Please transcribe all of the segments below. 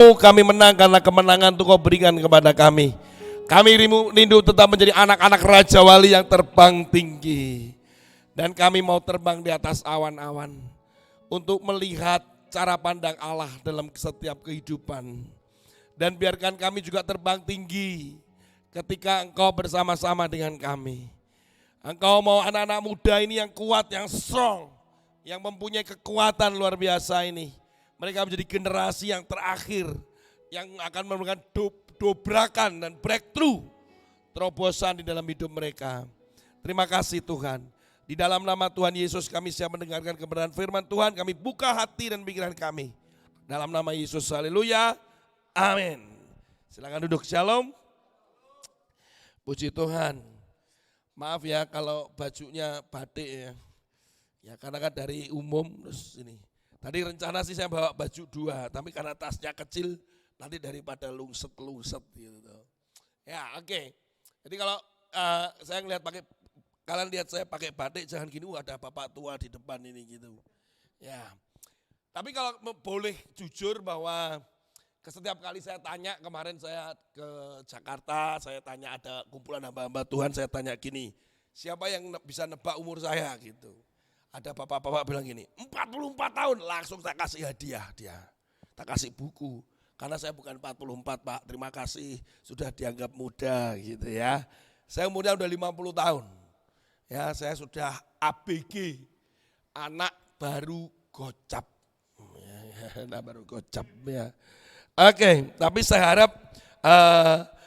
Kami menang karena kemenangan itu kau berikan kepada kami. Kami rindu tetap menjadi anak-anak Raja Wali yang terbang tinggi. Dan kami mau terbang di atas awan-awan untuk melihat cara pandang Allah dalam setiap kehidupan. Dan biarkan kami juga terbang tinggi ketika Engkau bersama-sama dengan kami. Engkau mau anak-anak muda ini yang kuat, yang strong, yang mempunyai kekuatan luar biasa ini. Mereka menjadi generasi yang terakhir yang akan memberikan dobrakan dan breakthrough, terobosan di dalam hidup mereka. Terima kasih Tuhan. Di dalam nama Tuhan Yesus kami siap mendengarkan kebenaran firman Tuhan. Kami buka hati dan pikiran kami. Dalam nama Yesus, haleluya, amin. Silakan duduk, shalom. Puji Tuhan. Maaf ya kalau bajunya batik ya. Ya karena kan dari umum terus ini. Tadi rencana sih saya bawa baju 2, tapi karena tasnya kecil nanti daripada lungset gitu. Ya oke. Jadi kalau saya ngelihat kalian lihat saya pakai batik jangan gini, ada bapak tua di depan ini gitu. Ya. Tapi kalau boleh jujur bahwa setiap kali saya tanya, kemarin saya ke Jakarta, saya tanya ada kumpulan hamba-hamba Tuhan, saya tanya gini, siapa yang bisa nebak umur saya gitu. Ada bapak-bapak bilang gini, 44 tahun, langsung tak kasih hadiah dia. Tak kasih buku, karena saya bukan 44 Pak, terima kasih sudah dianggap muda gitu ya. Saya umurnya udah 50 tahun, ya saya sudah ABG, anak baru gocap. Anak baru gocap ya. Oke, tapi saya harap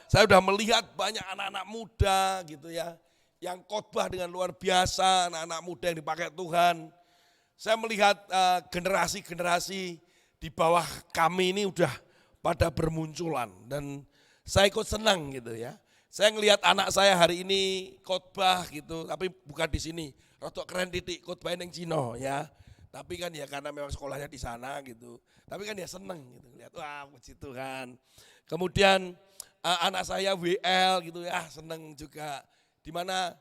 saya sudah melihat banyak anak-anak muda gitu ya. Yang khotbah dengan luar biasa, anak-anak muda yang dipakai Tuhan. Saya melihat generasi-generasi di bawah kami ini udah pada bermunculan dan saya ikut senang gitu ya. Saya ngelihat anak saya hari ini khotbah gitu, tapi bukan di sini. Rotok keren titik khotbahnya yang Cino ya. Tapi kan ya karena memang sekolahnya di sana gitu. Tapi kan ya senang gitu lihat, wah puji Tuhan. Kemudian anak saya WL gitu ya, senang juga. Di mana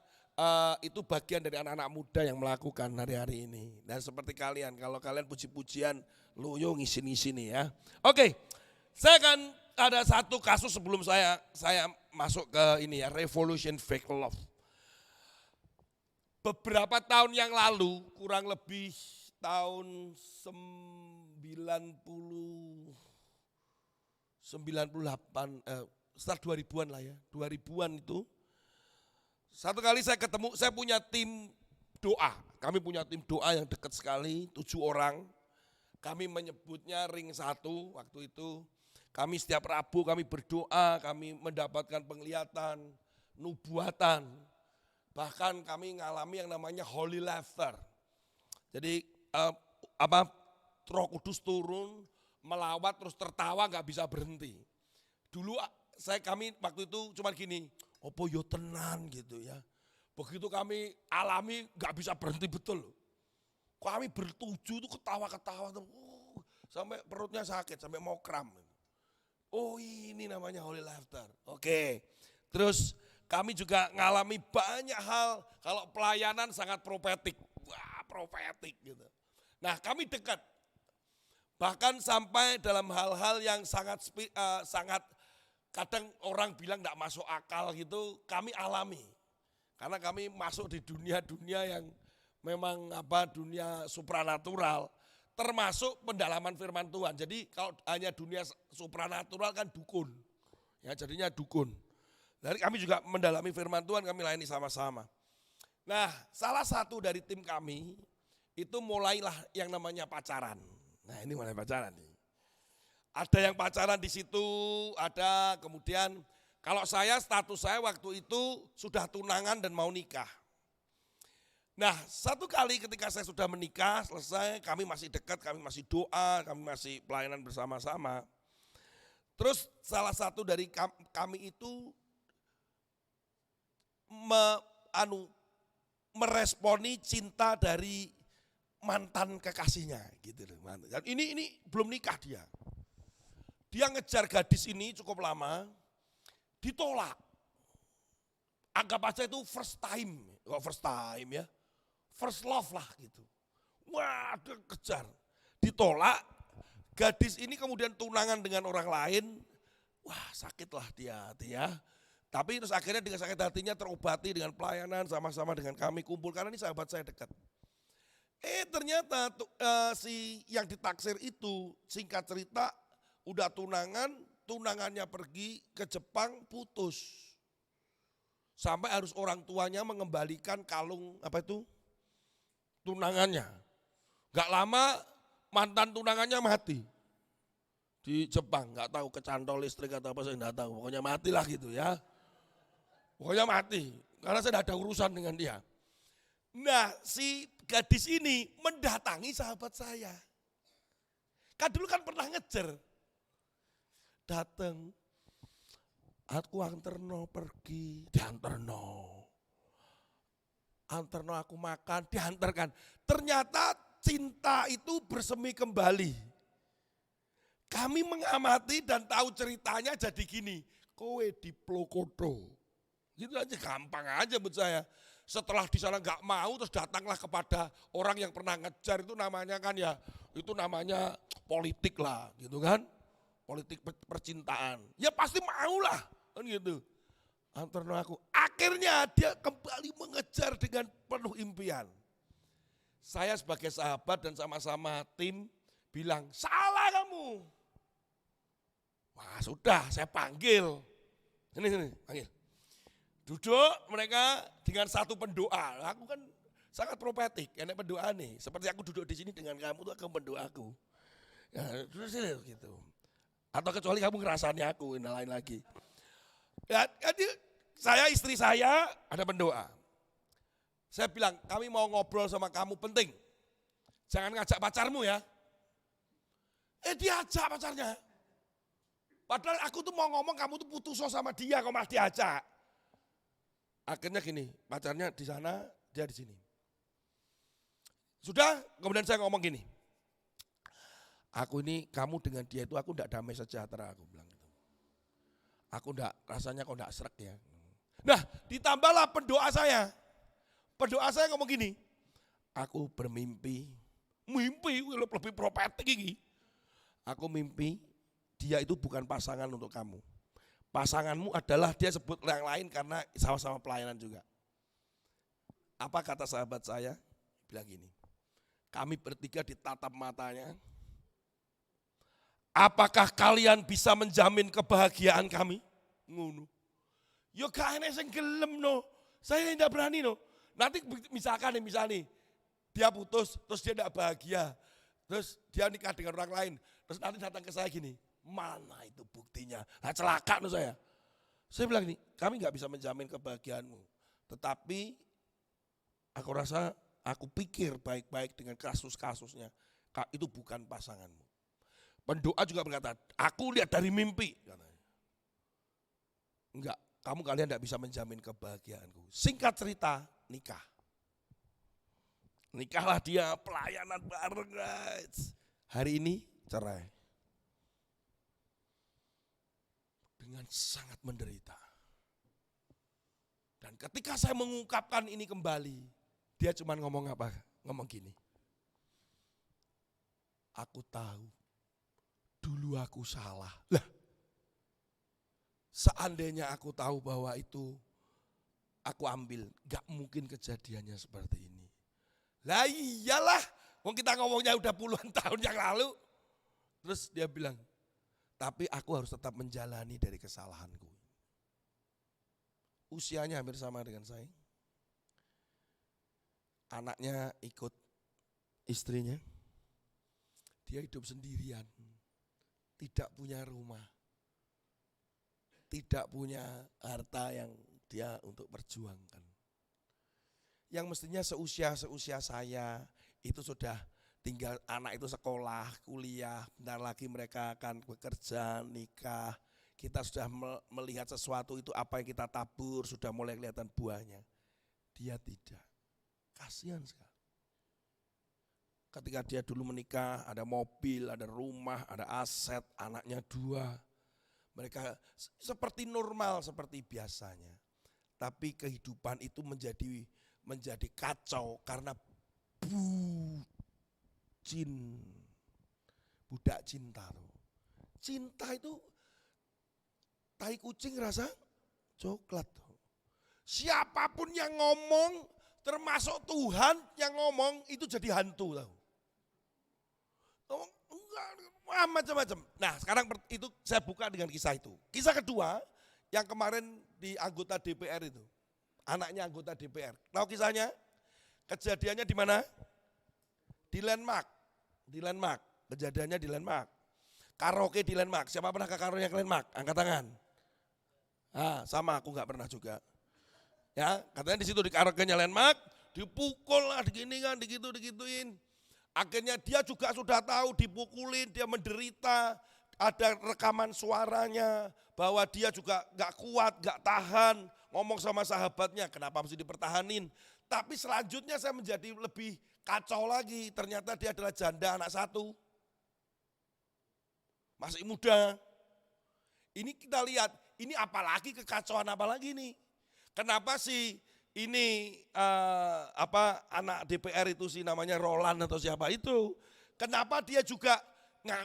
itu bagian dari anak-anak muda yang melakukan hari-hari ini. Dan seperti kalian, kalau kalian puji-pujian, loyo ngisi-ngisi nih ya. Oke, saya akan ada satu kasus sebelum saya masuk ke ini ya, Revolution Fake Love. Beberapa tahun yang lalu, kurang lebih tahun 98, setelah 2000-an lah ya, 2000-an itu. Satu kali saya ketemu, saya punya tim doa. Kami punya tim doa yang dekat sekali, 7 orang. Kami menyebutnya ring 1 waktu itu. Kami setiap Rabu kami berdoa, kami mendapatkan penglihatan, nubuatan. Bahkan kami ngalami yang namanya holy laughter. Jadi Roh Kudus turun, melawat terus tertawa gak bisa berhenti. Dulu kami waktu itu cuma gini, opo yo tenan gitu ya. Begitu kami alami gak bisa berhenti betul. Kami bertujuh itu ketawa-ketawa sampai perutnya sakit, sampai mau kram. Oh ini namanya holy laughter. Oke. Terus kami juga ngalami banyak hal, kalau pelayanan sangat profetik. Wah profetik gitu. Nah kami dekat. Bahkan sampai dalam hal-hal yang sangat kadang orang bilang tidak masuk akal gitu, kami alami. Karena kami masuk di dunia-dunia yang memang dunia supranatural, termasuk pendalaman firman Tuhan. Jadi kalau hanya dunia supranatural kan dukun, ya jadinya dukun. Jadi kami juga mendalami firman Tuhan, kami layani sama-sama. Nah salah satu dari tim kami itu mulailah yang namanya pacaran. Nah ini mulai pacaran nih. Ada yang pacaran di situ, ada kemudian kalau status saya waktu itu sudah tunangan dan mau nikah. Nah satu kali ketika saya sudah menikah, selesai, kami masih dekat, kami masih doa, kami masih pelayanan bersama-sama. Terus salah satu dari kami itu meresponi cinta dari mantan kekasihnya gitu loh. Ini belum nikah dia. Dia ngejar gadis ini cukup lama, ditolak. Anggap aja itu first time ya, first love lah gitu. Wah dia kejar, ditolak, gadis ini kemudian tunangan dengan orang lain, wah sakitlah dia. Tapi terus akhirnya dengan sakit hatinya terobati dengan pelayanan sama-sama dengan kami kumpul karena ini sahabat saya dekat. Ternyata si yang ditaksir itu singkat cerita udah tunangannya pergi ke Jepang putus. Sampai harus orang tuanya mengembalikan kalung tunangannya. Gak lama mantan tunangannya mati di Jepang, gak tahu kecantol listrik atau apa saya gak tahu, pokoknya matilah gitu ya. Pokoknya mati, karena saya tidak ada urusan dengan dia. Nah si gadis ini mendatangi sahabat saya. Kan dulu kan pernah ngejer. Datang, aku anterno pergi, dianterno. Anterno aku makan, diantarkan. Ternyata cinta itu bersemi kembali. Kami mengamati dan tahu ceritanya jadi gini, kowe diplokoto. Gitu aja, gampang aja buat saya. Setelah di sana nggak mau terus datanglah kepada orang yang pernah ngejar, itu namanya kan ya, itu namanya politik lah gitu kan. Politik percintaan. Ya pasti mau lah kan gitu. Antarno aku. Akhirnya dia kembali mengejar dengan penuh impian. Saya sebagai sahabat dan sama-sama tim bilang, salah kamu. Wah sudah, saya panggil. Sini, panggil. Duduk mereka dengan satu pendoa. Aku kan sangat profetik, enak pendoa nih. Seperti aku duduk di sini dengan kamu, itu aku pendoaku. Ya, terus gitu. Atau kecuali kamu ngerasani aku, ini lain lagi. Ya, jadi istri saya ada pendoa. Saya bilang, kami mau ngobrol sama kamu penting. Jangan ngajak pacarmu ya. Diajak pacarnya. Padahal aku tuh mau ngomong kamu tuh putus sama dia, kok malah diajak. Akhirnya gini, pacarnya di sana, dia di sini. Sudah, kemudian saya ngomong gini. Aku ini, kamu dengan dia itu aku enggak damai sejahtera, aku bilang gitu. Aku enggak, rasanya kok enggak srek ya. Nah, ditambahlah pendoa saya. Pendoa saya ngomong gini. Aku bermimpi, lebih profetik ini. Aku mimpi, dia itu bukan pasangan untuk kamu. Pasanganmu adalah, dia sebut yang lain karena sama-sama pelayanan juga. Apa kata sahabat saya? Bilang gini, kami bertiga ditatap matanya. Apakah kalian bisa menjamin kebahagiaan kami? Ngono. Yo gak enek sing gelem no. Saya tidak berani no. Nanti misalkan nih, dia putus, terus dia tidak bahagia. Terus dia nikah dengan orang lain. Terus nanti datang ke saya gini, mana itu buktinya? Nah celaka no saya. Saya bilang nih, kami gak bisa menjamin kebahagiaanmu. Tetapi aku rasa, aku pikir baik-baik dengan kasus-kasusnya. Itu bukan pasanganmu. Pendoa juga berkata, aku lihat dari mimpi. Enggak, kalian tidak bisa menjamin kebahagiaanku. Singkat cerita, nikah. Nikahlah dia, pelayanan bareng guys. Hari ini cerai. Dengan sangat menderita. Dan ketika saya mengungkapkan ini kembali, dia cuma ngomong apa? Ngomong gini. Aku tahu, dulu aku salah. Lah, seandainya aku tahu bahwa itu aku ambil, gak mungkin kejadiannya seperti ini. Lah iyalah, wong kita ngomongnya udah puluhan tahun yang lalu. Terus dia bilang, tapi aku harus tetap menjalani dari kesalahanku. Usianya hampir sama dengan saya. Anaknya ikut istrinya. Dia hidup sendirian. Tidak punya rumah. Tidak punya harta yang dia untuk perjuangkan. Yang mestinya seusia saya itu sudah tinggal anak itu sekolah, kuliah, bentar lagi mereka akan bekerja, nikah. Kita sudah melihat sesuatu itu apa yang kita tabur, sudah mulai kelihatan buahnya. Dia tidak. Kasihan sekali. Ketika dia dulu menikah, ada mobil, ada rumah, ada aset, anaknya 2. Mereka seperti normal, seperti biasanya. Tapi kehidupan itu menjadi budak cinta tuh. Cinta itu tai kucing rasa coklat tuh. Siapapun yang ngomong, termasuk Tuhan yang ngomong itu jadi hantu tahu. Macam-macam. Nah sekarang itu saya buka dengan kisah itu. Kisah kedua yang kemarin di anggota DPR itu. Anaknya anggota DPR. Tahu kisahnya? Kejadiannya di mana? Di Landmark. Di Landmark. Kejadiannya di Landmark. Karaoke di Landmark. Siapa pernah ke karaoke ke Landmark? Angkat tangan. Ah, sama aku nggak pernah juga. Ya, katanya di situ di karaoke-nya Landmark, dipukul lah, digituin. Akhirnya dia juga sudah tahu dipukulin, dia menderita, ada rekaman suaranya bahwa dia juga gak kuat, gak tahan, ngomong sama sahabatnya, kenapa mesti dipertahanin. Tapi selanjutnya saya menjadi lebih kacau lagi, ternyata dia adalah janda anak satu. Masih muda. Ini kita lihat, ini apalagi kekacauan apalagi nih. Kenapa sih ini anak DPR itu sih namanya Roland atau siapa itu. Kenapa dia juga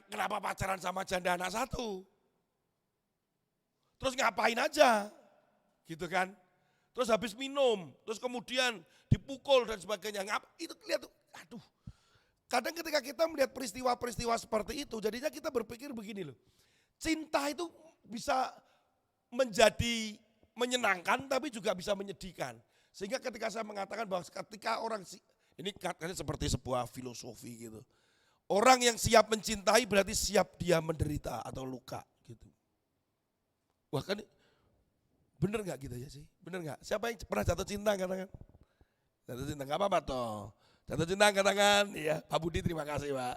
kenapa pacaran sama janda anak satu? Terus ngapain aja? Gitu kan? Terus habis minum, terus kemudian dipukul dan sebagainya. Itu lihat tuh, aduh. Kadang ketika kita melihat peristiwa-peristiwa seperti itu, jadinya kita berpikir begini loh. Cinta itu bisa menjadi menyenangkan tapi juga bisa menyedihkan. Sehingga ketika saya mengatakan bahwa ketika orang, ini katanya seperti sebuah filosofi gitu. Orang yang siap mencintai berarti siap dia menderita atau luka gitu. Wah kan bener gak gitu ya sih? Bener gak? Siapa yang pernah jatuh cinta katakan? Jatuh cinta gak apa-apa toh. Jatuh cinta katakan, iya Pak Budi terima kasih Pak.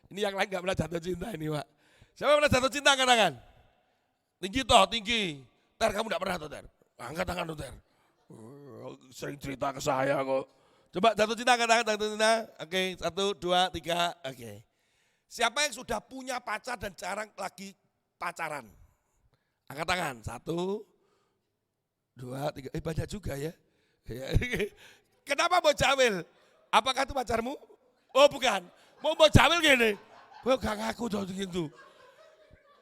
Ini yang lain gak pernah jatuh cinta ini Pak. Siapa pernah jatuh cinta katakan? Tinggi toh, tinggi. Ter kamu gak pernah toh Ter? Angkat tangan toh Ter. Sering cerita ke saya kok. Coba jatuh cinta katakan jatuh cinta. Oke, 1, 2, 3. Oke. Siapa yang sudah punya pacar dan jarang lagi pacaran? Angkat tangan. 1, 2, 3. Banyak juga ya. Kenapa mau jawil? Apakah itu pacarmu? Oh bukan. Mau jawil gini. Oh gak ngaku tuh gitu.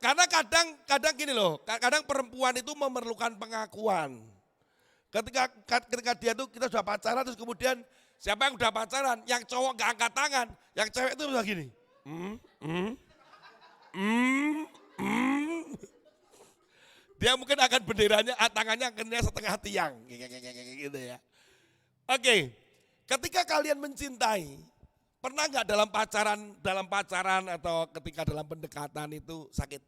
Karena kadang gini loh. Kadang perempuan itu memerlukan pengakuan. Ketika dia tuh kita sudah pacaran terus kemudian siapa yang udah pacaran, yang cowok gak angkat tangan, yang cewek itu udah gini. Dia mungkin akan benderanya, tangannya akan setengah tiang, gitu ya. Oke, ketika kalian mencintai, pernah nggak dalam pacaran atau ketika dalam pendekatan itu sakit?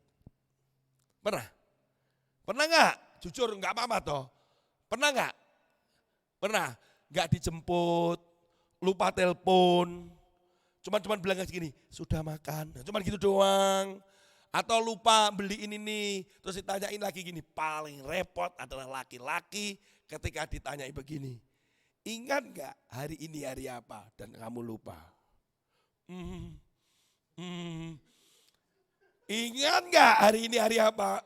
Pernah? Pernah nggak? Jujur nggak apa-apa toh. Pernah nggak? Pernah. Nggak dijemput, lupa telepon, cuman bilang gini, sudah makan, cuman gitu doang. Atau lupa beli ini nih, terus ditanyain lagi gini, paling repot adalah laki-laki ketika ditanyai begini. Ingat nggak hari ini hari apa dan kamu lupa? Ingat nggak hari ini hari apa?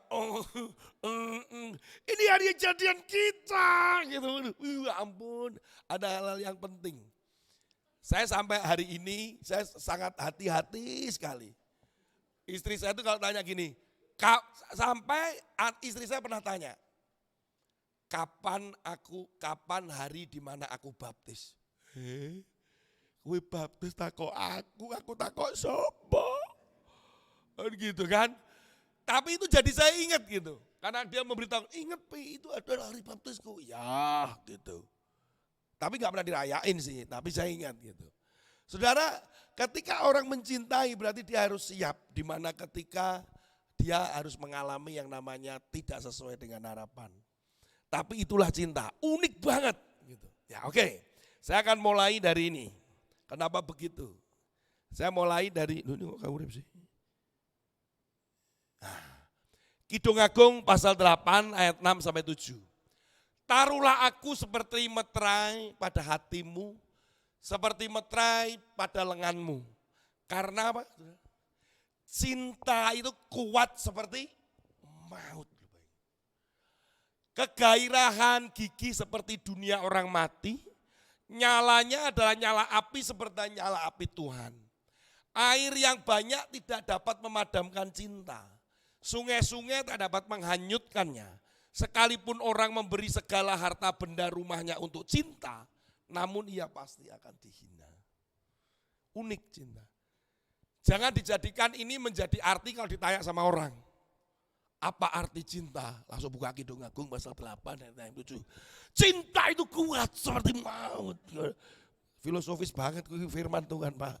Ini hari kejadian kita, gitu. Ampun, ada hal-hal yang penting. Saya sampai hari ini saya sangat hati-hati sekali. Istri saya itu kalau tanya gini, sampai istri saya pernah tanya, kapan hari di mana aku baptis? Kowe baptis takok aku takok sapa? Gitu kan. Tapi itu jadi saya ingat gitu. Karena dia memberitahu, ingat Pi itu adalah hari baptisku. Ya gitu. Tapi gak pernah dirayain sih, tapi saya ingat gitu. Saudara, ketika orang mencintai berarti dia harus siap. Dimana ketika dia harus mengalami yang namanya tidak sesuai dengan harapan. Tapi itulah cinta, unik banget gitu. Ya oke, saya akan mulai dari ini. Kenapa begitu? Saya mulai dari, ini kok kamu sih? Kidung Agung pasal 8 ayat 6 sampai 7. Taruhlah aku seperti meterai pada hatimu, seperti meterai pada lenganmu. Karena apa? Cinta itu kuat seperti maut. Kegairahan gigi seperti dunia orang mati, nyalanya adalah nyala api seperti nyala api Tuhan. Air yang banyak tidak dapat memadamkan cinta. Sungai-sungai tak dapat menghanyutkannya. Sekalipun orang memberi segala harta benda rumahnya untuk cinta, namun ia pasti akan dihina. Unik cinta. Jangan dijadikan ini menjadi arti kalau ditanya sama orang. Apa arti cinta? Langsung buka Kidung Agung pasal 8 ayat 7. Cinta itu kuat seperti maut. Filosofis banget firman Tuhan, Pak.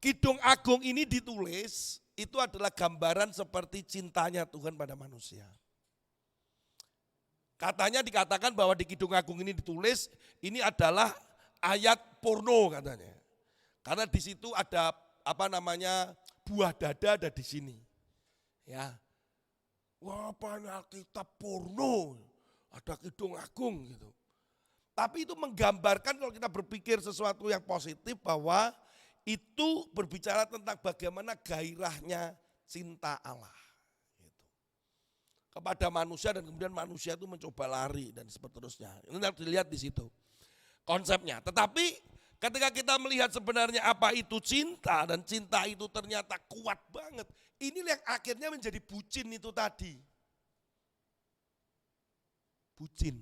Kidung Agung ini ditulis, itu adalah gambaran seperti cintanya Tuhan pada manusia. Katanya dikatakan bahwa di Kidung Agung ini ditulis, ini adalah ayat porno katanya. Karena di situ ada buah dada ada di sini. Ya. Wah, banyak kitab porno, ada Kidung Agung gitu. Tapi itu menggambarkan kalau kita berpikir sesuatu yang positif bahwa itu berbicara tentang bagaimana gairahnya cinta Allah gitu. Kepada manusia dan kemudian manusia itu mencoba lari dan seterusnya. Ini harus dilihat di situ konsepnya. Tetapi ketika kita melihat sebenarnya apa itu cinta dan cinta itu ternyata kuat banget. Inilah yang akhirnya menjadi bucin itu tadi. Bucin.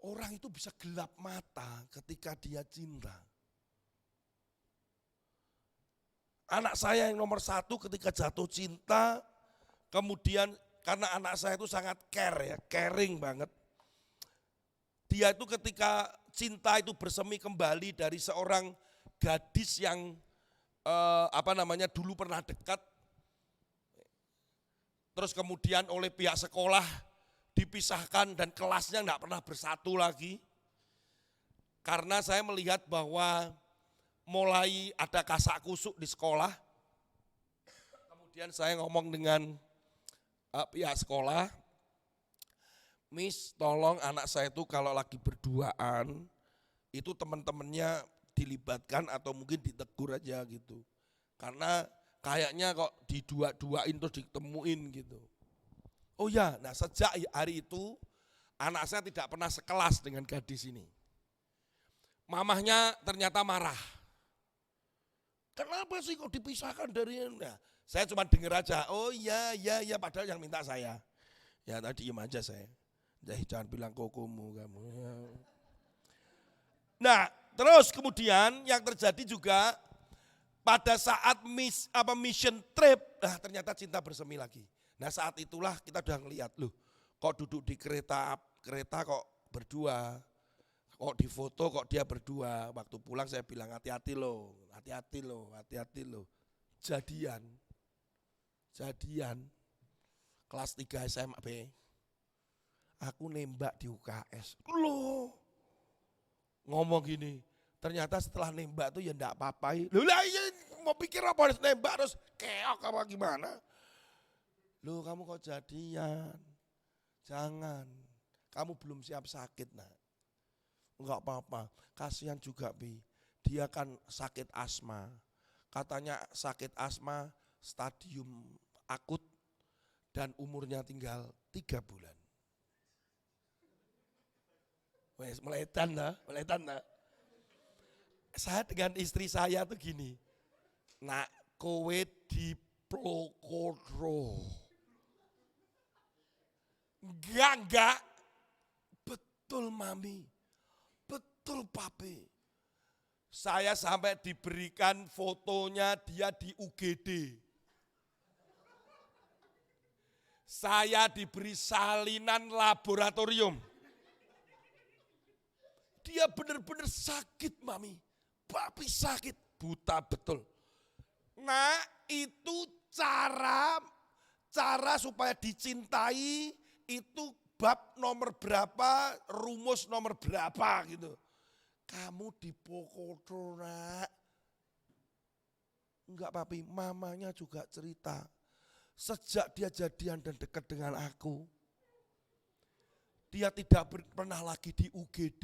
Orang itu bisa gelap mata ketika dia cinta. Anak saya yang nomor 1 ketika jatuh cinta, kemudian karena anak saya itu sangat caring banget. Dia itu ketika cinta itu bersemi kembali dari seorang gadis yang dulu pernah dekat. Terus kemudian oleh pihak sekolah dipisahkan dan kelasnya enggak pernah bersatu lagi. Karena saya melihat bahwa mulai ada kasak kusuk di sekolah. Kemudian saya ngomong dengan pihak sekolah, Miss tolong anak saya itu kalau lagi berduaan, itu teman-temannya dilibatkan atau mungkin ditegur aja gitu. Karena kayaknya kok didua-duain terus ditemuin gitu. Oh ya, nah sejak hari itu anak saya tidak pernah sekelas dengan gadis ini. Mamahnya ternyata marah. Kenapa sih kok dipisahkan dari ini? Nah, saya cuma dengar aja, oh iya, padahal yang minta saya. Ya tadi diem aja saya. Jangan bilang kokomu kamu. Nah, terus kemudian yang terjadi juga pada saat mission trip, nah ternyata cinta bersemi lagi. Nah saat itulah kita udah ngeliat, loh kok duduk di kereta kok berdua, kok di foto kok dia berdua. Waktu pulang saya bilang hati-hati loh. Jadian, kelas 3 SMA, aku nembak di UKS. Loh, ngomong gini, ternyata setelah nembak tuh ya enggak apa-apa. Loh lah iya, mau pikir apa harus nembak terus keok apa gimana? Loh kamu kok jadian? Jangan, kamu belum siap sakit nak. Enggak apa-apa, kasihan juga Bi, dia kan sakit asma. Katanya sakit asma stadium akut dan umurnya tinggal 3 bulan. Wes meletan lah. Saya dengan istri saya tuh gini, nak kowe diplokotro. Enggak, betul mami, betul papi. Saya sampai diberikan fotonya dia di UGD. Saya diberi salinan laboratorium. Dia benar-benar sakit mami, papi sakit, buta betul. Nah itu cara supaya dicintai itu bab nomor berapa, rumus nomor berapa gitu. Kamu dipokokro nak. Enggak papi, mamanya juga cerita. Sejak dia jadian dan dekat dengan aku, dia tidak pernah lagi di UGD.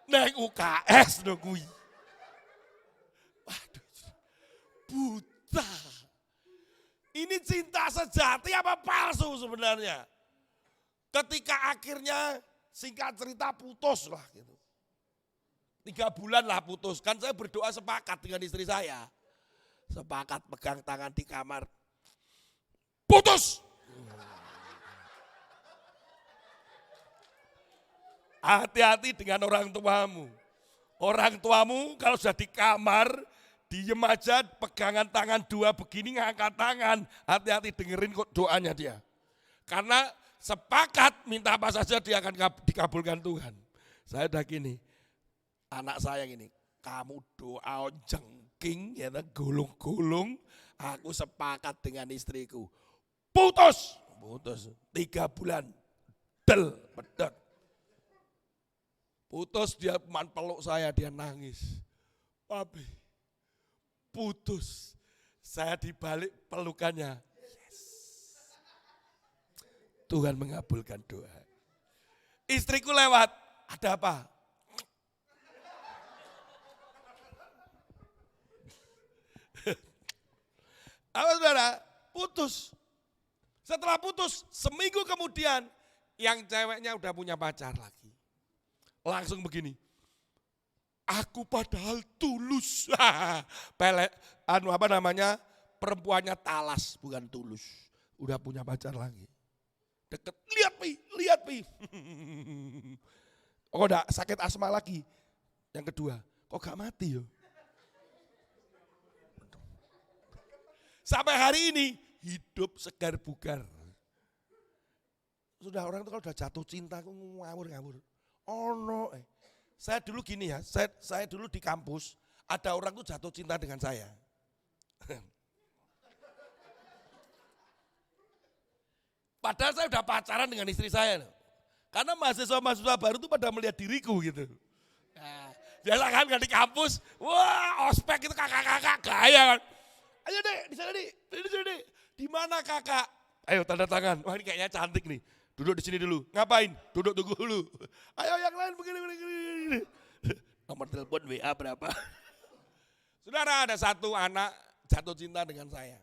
Naik UKS nungguin. Waduh, buta. Ini cinta sejati apa palsu sebenarnya? Ketika akhirnya singkat cerita putus lah gitu. 3 bulan lah putus. Kan saya berdoa sepakat dengan istri saya. Sepakat pegang tangan di kamar. Putus. Hati-hati dengan orang tuamu. Orang tuamu kalau sudah di kamar, diem aja, pegangan tangan 2 begini, ngangkat tangan. Hati-hati dengerin kok doanya dia. Karena sepakat minta apa saja dia akan dikabulkan Tuhan. Saya udah gini, anak saya gini, kamu doa jengking, ya gulung-gulung, aku sepakat dengan istriku. Putus, 3 bulan, pedek. Putus, dia peluk saya, dia nangis. Papi, putus. Saya dibalik pelukannya. Yes. Tuhan mengabulkan doa. Istriku lewat, ada apa? Apa saudara? Putus. Setelah putus, seminggu kemudian, yang ceweknya udah punya pacar lagi. Langsung begini, aku padahal tulus. Perempuannya talas, bukan tulus. Udah punya pacar lagi. Deket, lihat pi. Oh udah sakit asma lagi. Yang kedua, kok gak mati yo? Sampai hari ini, hidup segar bugar. Sudah orang itu kalau udah jatuh cinta, ngawur. Oh no, saya dulu gini ya, saya dulu di kampus, ada orang tuh jatuh cinta dengan saya. Padahal saya udah pacaran dengan istri saya. Karena mahasiswa-mahasiswa baru tuh pada melihat diriku gitu. Nah, biasa kan di kampus, wah ospek itu kakak-kakak gaya kan. Ayo deh, di sana deh, di mana kakak? Ayo tanda tangan, wah ini kayaknya cantik nih. Duduk di sini dulu. Ngapain? Duduk tunggu dulu. Ayo yang lain begini. Nomor telepon WA berapa? Saudara, ada satu anak jatuh cinta dengan saya.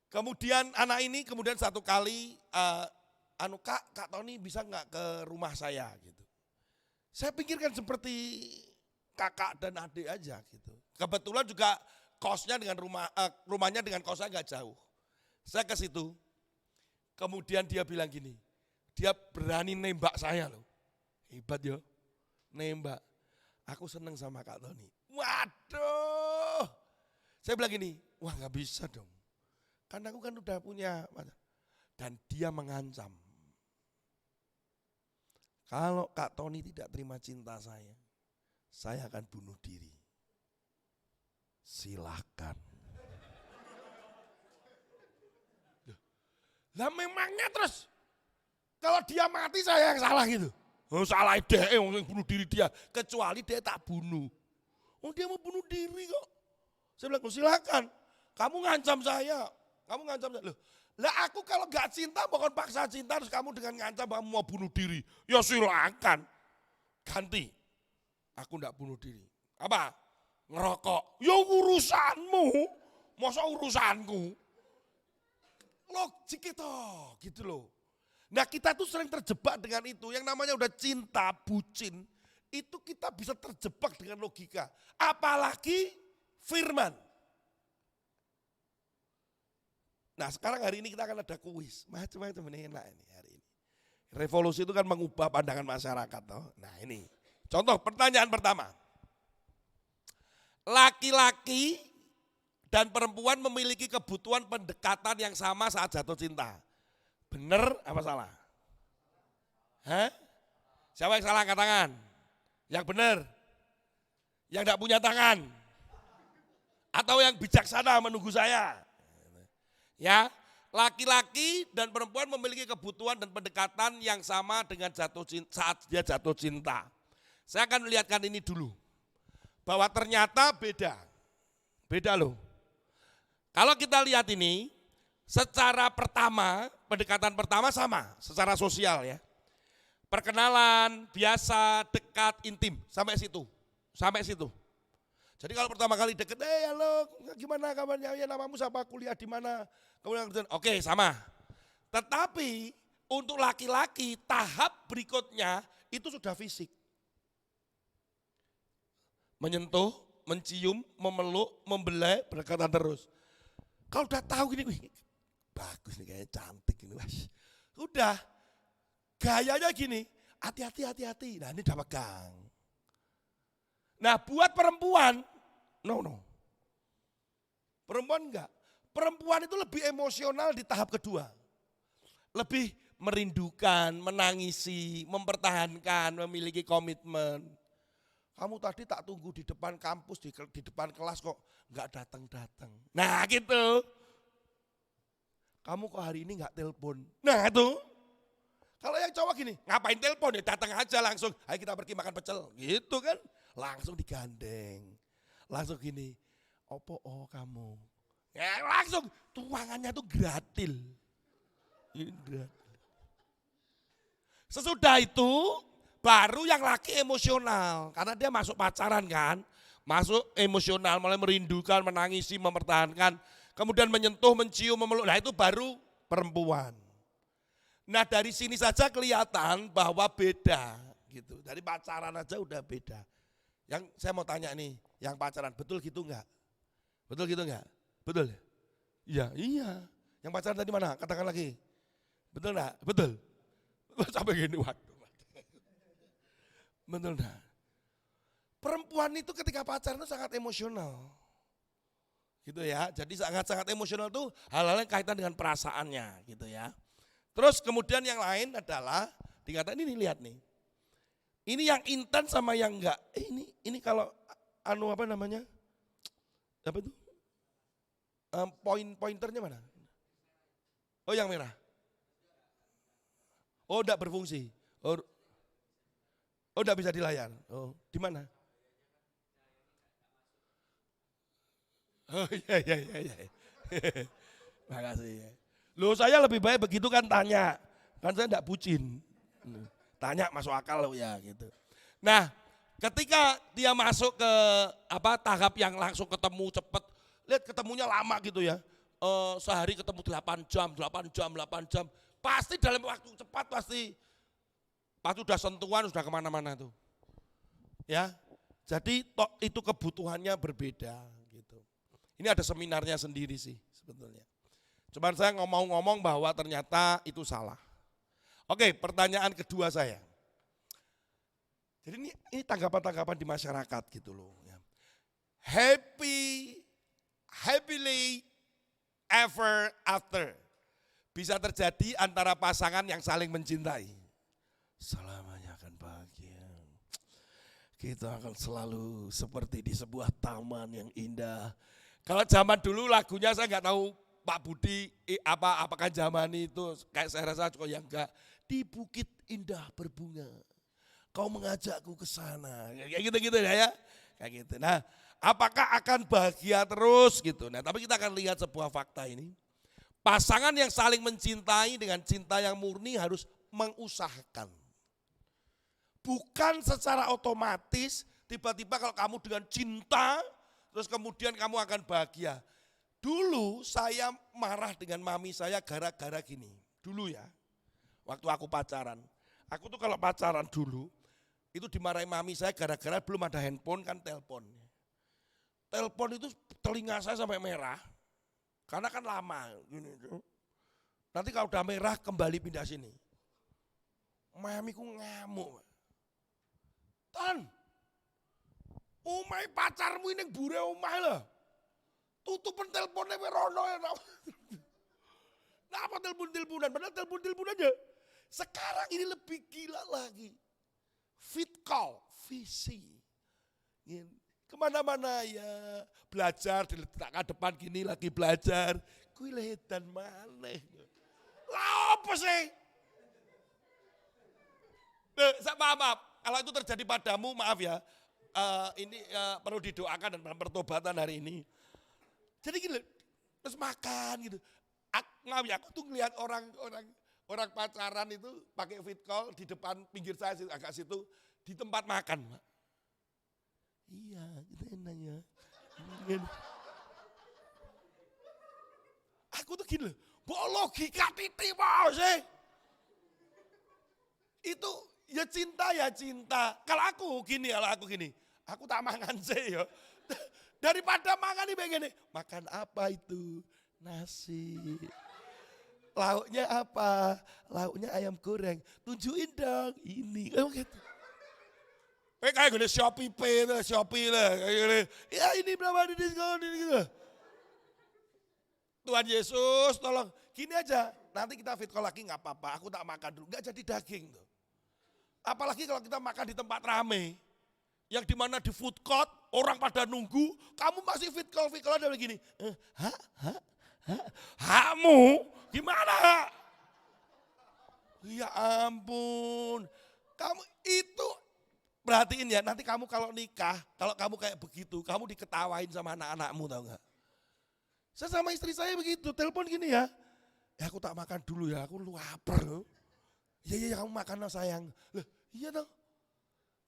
Kemudian anak ini satu kali, Kak Tony bisa nggak ke rumah saya gitu. Saya pikirkan seperti kakak dan adik aja gitu. Kebetulan juga kosnya dengan rumahnya dengan kosnya nggak jauh. Saya ke situ. Kemudian dia bilang gini, dia berani nembak saya loh. Hebat ya, nembak. Aku seneng sama Kak Tony. Waduh. Saya bilang gini, wah gak bisa dong. Karena aku kan udah punya. Dan dia mengancam. Kalau Kak Tony tidak terima cinta saya akan bunuh diri. Silakan. Lah memangnya terus kalau dia mati saya yang salah gitu. Oh, salah dia yang bunuh diri dia. Kecuali dia tak bunuh. Oh dia mau bunuh diri kok. Saya bilang silakan. Kamu ngancam saya. Loh, lah aku kalau gak cinta bukan paksa cinta terus kamu dengan ngancam kamu mau bunuh diri. Ya silakan. Ganti. Aku gak bunuh diri. Apa? Ngerokok. Ya urusanmu. Masa urusanku? Logik itu, gitu loh. Nah kita tuh sering terjebak dengan itu, yang namanya udah cinta, bucin, itu kita bisa terjebak dengan logika. Apalagi firman. Nah sekarang hari ini kita akan ada kuis, macam-macam ini enak ini hari ini. Revolusi itu kan mengubah pandangan masyarakat. Toh. Nah ini, contoh pertanyaan pertama. Laki-laki dan perempuan memiliki kebutuhan pendekatan yang sama saat jatuh cinta. Benar apa salah? Hah? Siapa yang salah angkat tangan? Yang benar? Yang tidak punya tangan? Atau yang bijaksana menunggu saya? Ya, laki-laki dan perempuan memiliki kebutuhan dan pendekatan yang sama dengan saat dia jatuh cinta. Saya akan melihatkan ini dulu. Bahwa ternyata beda. Beda loh. Kalau kita lihat ini, secara pertama, pendekatan pertama sama, secara sosial ya. Perkenalan, biasa, dekat, intim, sampai situ. Jadi kalau pertama kali deket, halo, gimana kabarnya, ya namamu siapa, kuliah di mana, kemudian oke sama. Tetapi Untuk laki-laki tahap berikutnya itu sudah fisik. Menyentuh, mencium, memeluk, membelai, berkata terus. Kalau udah tahu gini, wih, bagus nih kayaknya cantik ini, Mas. Udah, gayanya gini, hati-hati. Nah ini udah pegang. Nah buat perempuan, no. Perempuan enggak. Perempuan itu lebih emosional di tahap kedua. Lebih merindukan, menangisi, mempertahankan, memiliki komitmen. Kamu tadi tak tunggu di depan kampus, di depan kelas kok enggak datang-datang. Nah gitu. Kamu kok hari ini enggak telepon. Nah itu. Kalau yang cowok gini, ngapain telepon ya datang aja langsung. Ayo kita pergi makan pecel. Gitu kan. Langsung digandeng. Langsung gini, opo kamu. Ya langsung tuangannya tuh gratil. Sesudah itu baru yang laki emosional. Karena dia masuk pacaran kan. Masuk emosional, mulai merindukan, menangisi, mempertahankan. Kemudian menyentuh, mencium, memeluk. Nah itu baru perempuan. Nah dari sini saja kelihatan bahwa beda gitu. Dari pacaran aja udah beda. Yang saya mau tanya nih, yang pacaran betul gitu enggak? Betul gitu enggak? Betul? Iya. Yang pacaran tadi mana? Katakan lagi. Betul enggak? Betul. Sampai gini waduh. Betul enggak? Perempuan itu ketika pacaran itu sangat emosional. Gitu ya. Jadi sangat-sangat emosional tuh hal-hal yang kaitan dengan perasaannya gitu ya. Terus kemudian yang lain adalah dikatakan ini lihat nih. Ini yang intens sama yang enggak. Ini kalau apa namanya? Apa itu? Pointernya mana? Oh yang merah. Oh enggak berfungsi. Oh enggak bisa di layar. Oh di mana? Oh iya. Makasih ya. Loh saya lebih baik begitu kan tanya. Kan saya enggak bucin. Tanya masuk akal loh ya gitu. Nah ketika dia masuk ke tahap yang langsung ketemu cepet. Lihat ketemunya lama gitu ya. Sehari ketemu 8 jam. Pasti dalam waktu cepat pasti udah sentuhan, sudah kemana-mana tuh. Ya, jadi itu kebutuhannya berbeda gitu. Ini ada seminarnya sendiri sih sebetulnya. Cuman saya ngomong-ngomong bahwa ternyata itu salah. Oke, pertanyaan kedua saya. Jadi ini tanggapan-tanggapan di masyarakat gitu loh. Happily ever after bisa terjadi antara pasangan yang saling mencintai. Selamanya akan bahagia. Kita akan selalu seperti di sebuah taman yang indah. Kalau zaman dulu lagunya saya nggak tahu Pak Budi apakah zaman itu kayak saya rasa kok yang enggak. Di bukit indah berbunga. Kau mengajakku ke sana. Kayak gitu-gitu ya. Kayak gitu. Nah, apakah akan bahagia terus gitu. Nah, tapi kita akan lihat sebuah fakta ini. Pasangan yang saling mencintai dengan cinta yang murni harus mengusahakan. Bukan secara otomatis tiba-tiba kalau kamu dengan cinta terus kemudian kamu akan bahagia. Dulu saya marah dengan mami saya gara-gara gini. Dulu ya, waktu aku pacaran. Aku tuh kalau pacaran dulu itu dimarahi mami saya gara-gara belum ada handphone kan telepon. Telepon itu telinga saya sampai merah. Karena kan lama gini. Nanti kalau udah merah kembali pindah sini. Mamiku ngamuk. Tan, omai pacarmu ini bure omai lah. Tutupan teleponnya merono ya. Kenapa telepon-teleponan? Padahal telepon-teleponan aja. Sekarang ini lebih gila lagi. Fit call, visi. Kemana-mana ya, belajar diletakkan depan gini lagi belajar. Kui ledan maneh. Lah apa sih? Maaf, kalau itu terjadi padamu maaf ya. Ini perlu didoakan dan pertobatan hari ini. Jadi gini, terus makan gitu. Maaf ya, aku tuh ngeliat orang pacaran itu pakai fit call di depan pinggir saya agak situ di tempat makan, Pak. Iya, itu enak ya. Aku tuh gini loh, logika titik mau sih. Itu ya cinta. Kalau aku gini, aku tak makan sih ya. Daripada makan ini begini, makan apa itu? Nasi. Lauknya apa? Lauknya ayam goreng. Tunjukin dong, ini. Gitu. Kayak gini Shopee lah. Ya ini berapa di diskon ini gitu. Tuhan Yesus tolong. Gini aja, nanti kita fit call lagi gak apa-apa. Aku tak makan dulu, gak jadi daging tuh. Apalagi kalau kita makan di tempat rame. Yang dimana di food court, orang pada nunggu, kamu masih fit call ada begini. Hakmu gimana? Ya ampun. Kamu itu perhatiin ya, nanti kamu kalau nikah, kalau kamu kayak begitu, kamu diketawain sama anak-anakmu tau gak? Saya sama istri saya begitu, telepon gini ya. Ya aku tak makan dulu ya, aku lapar. Iya kamu makan lah sayang. Loh, iya dong.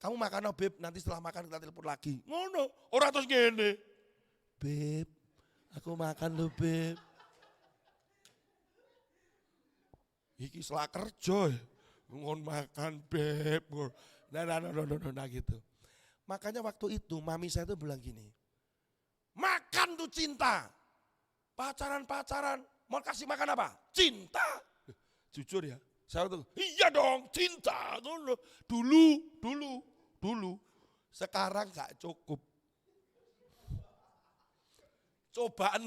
Kamu makan lah Beb, nanti setelah makan kita telepon lagi. Ngono, orang terus gini. Beb, aku makan loh Beb. Iki setelah kerja ya, ngon makan Beb. Nah gitu. Makanya waktu itu mami saya tuh bilang gini, makan tuh cinta. Pacaran, mau kasih makan apa? Cinta. Jujur ya, saya tuh, iya dong cinta. Dulu. Sekarang gak cukup. Cobaan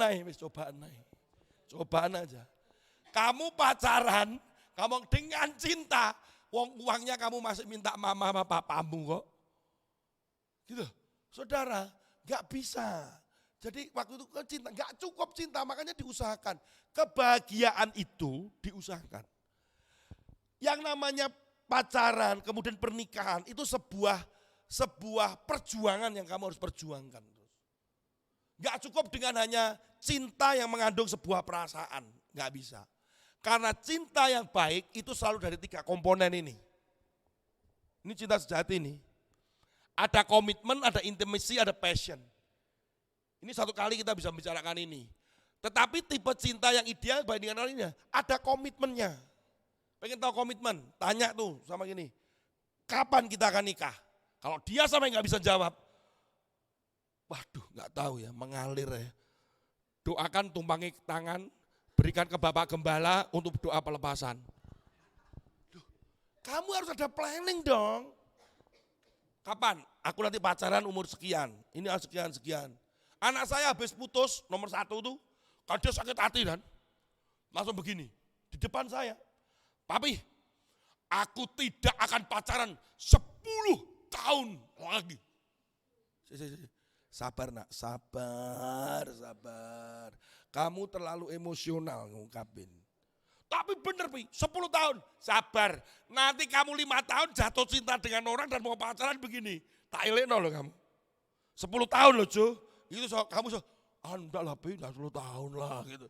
aja. Kamu pacaran, kamu dengan cinta, uangnya kamu masih minta mama sama papamu kok. Gitu, saudara, gak bisa. Jadi waktu itu cinta, gak cukup cinta, makanya diusahakan. Kebahagiaan itu diusahakan. Yang namanya pacaran, kemudian pernikahan, itu sebuah perjuangan yang kamu harus perjuangkan. Gak cukup dengan hanya cinta yang mengandung sebuah perasaan, gak bisa. Karena cinta yang baik itu selalu dari 3 komponen ini. Ini cinta sejati nih. Ada komitmen, ada intimacy, ada passion. Ini satu kali kita bisa membicarakan ini. Tetapi tipe cinta yang ideal bandingkan lainnya, ada komitmennya. Pengen tahu komitmen? Tanya tuh sama gini, kapan kita akan nikah? Kalau dia sampai nggak bisa jawab, waduh nggak tahu ya, mengalir ya. Doakan tumpangi tangan, berikan ke Bapak Gembala untuk doa pelepasan. Duh, kamu harus ada planning dong. Kapan? Aku nanti pacaran umur sekian, ini sekian. Anak saya habis putus nomor 1 tuh, kan dia sakit hati kan. Langsung begini, di depan saya. Papi, aku tidak akan pacaran 10 tahun lagi. Sabar nak, sabar. Kamu terlalu emosional ngungkapin. Tapi bener Pi, 10 tahun, sabar. Nanti kamu 5 tahun jatuh cinta dengan orang dan mau pacaran begini. Tak elekno loh kamu. 10 tahun loh Jo. Itu kamu enggak lah Pi, 10 tahun lah gitu.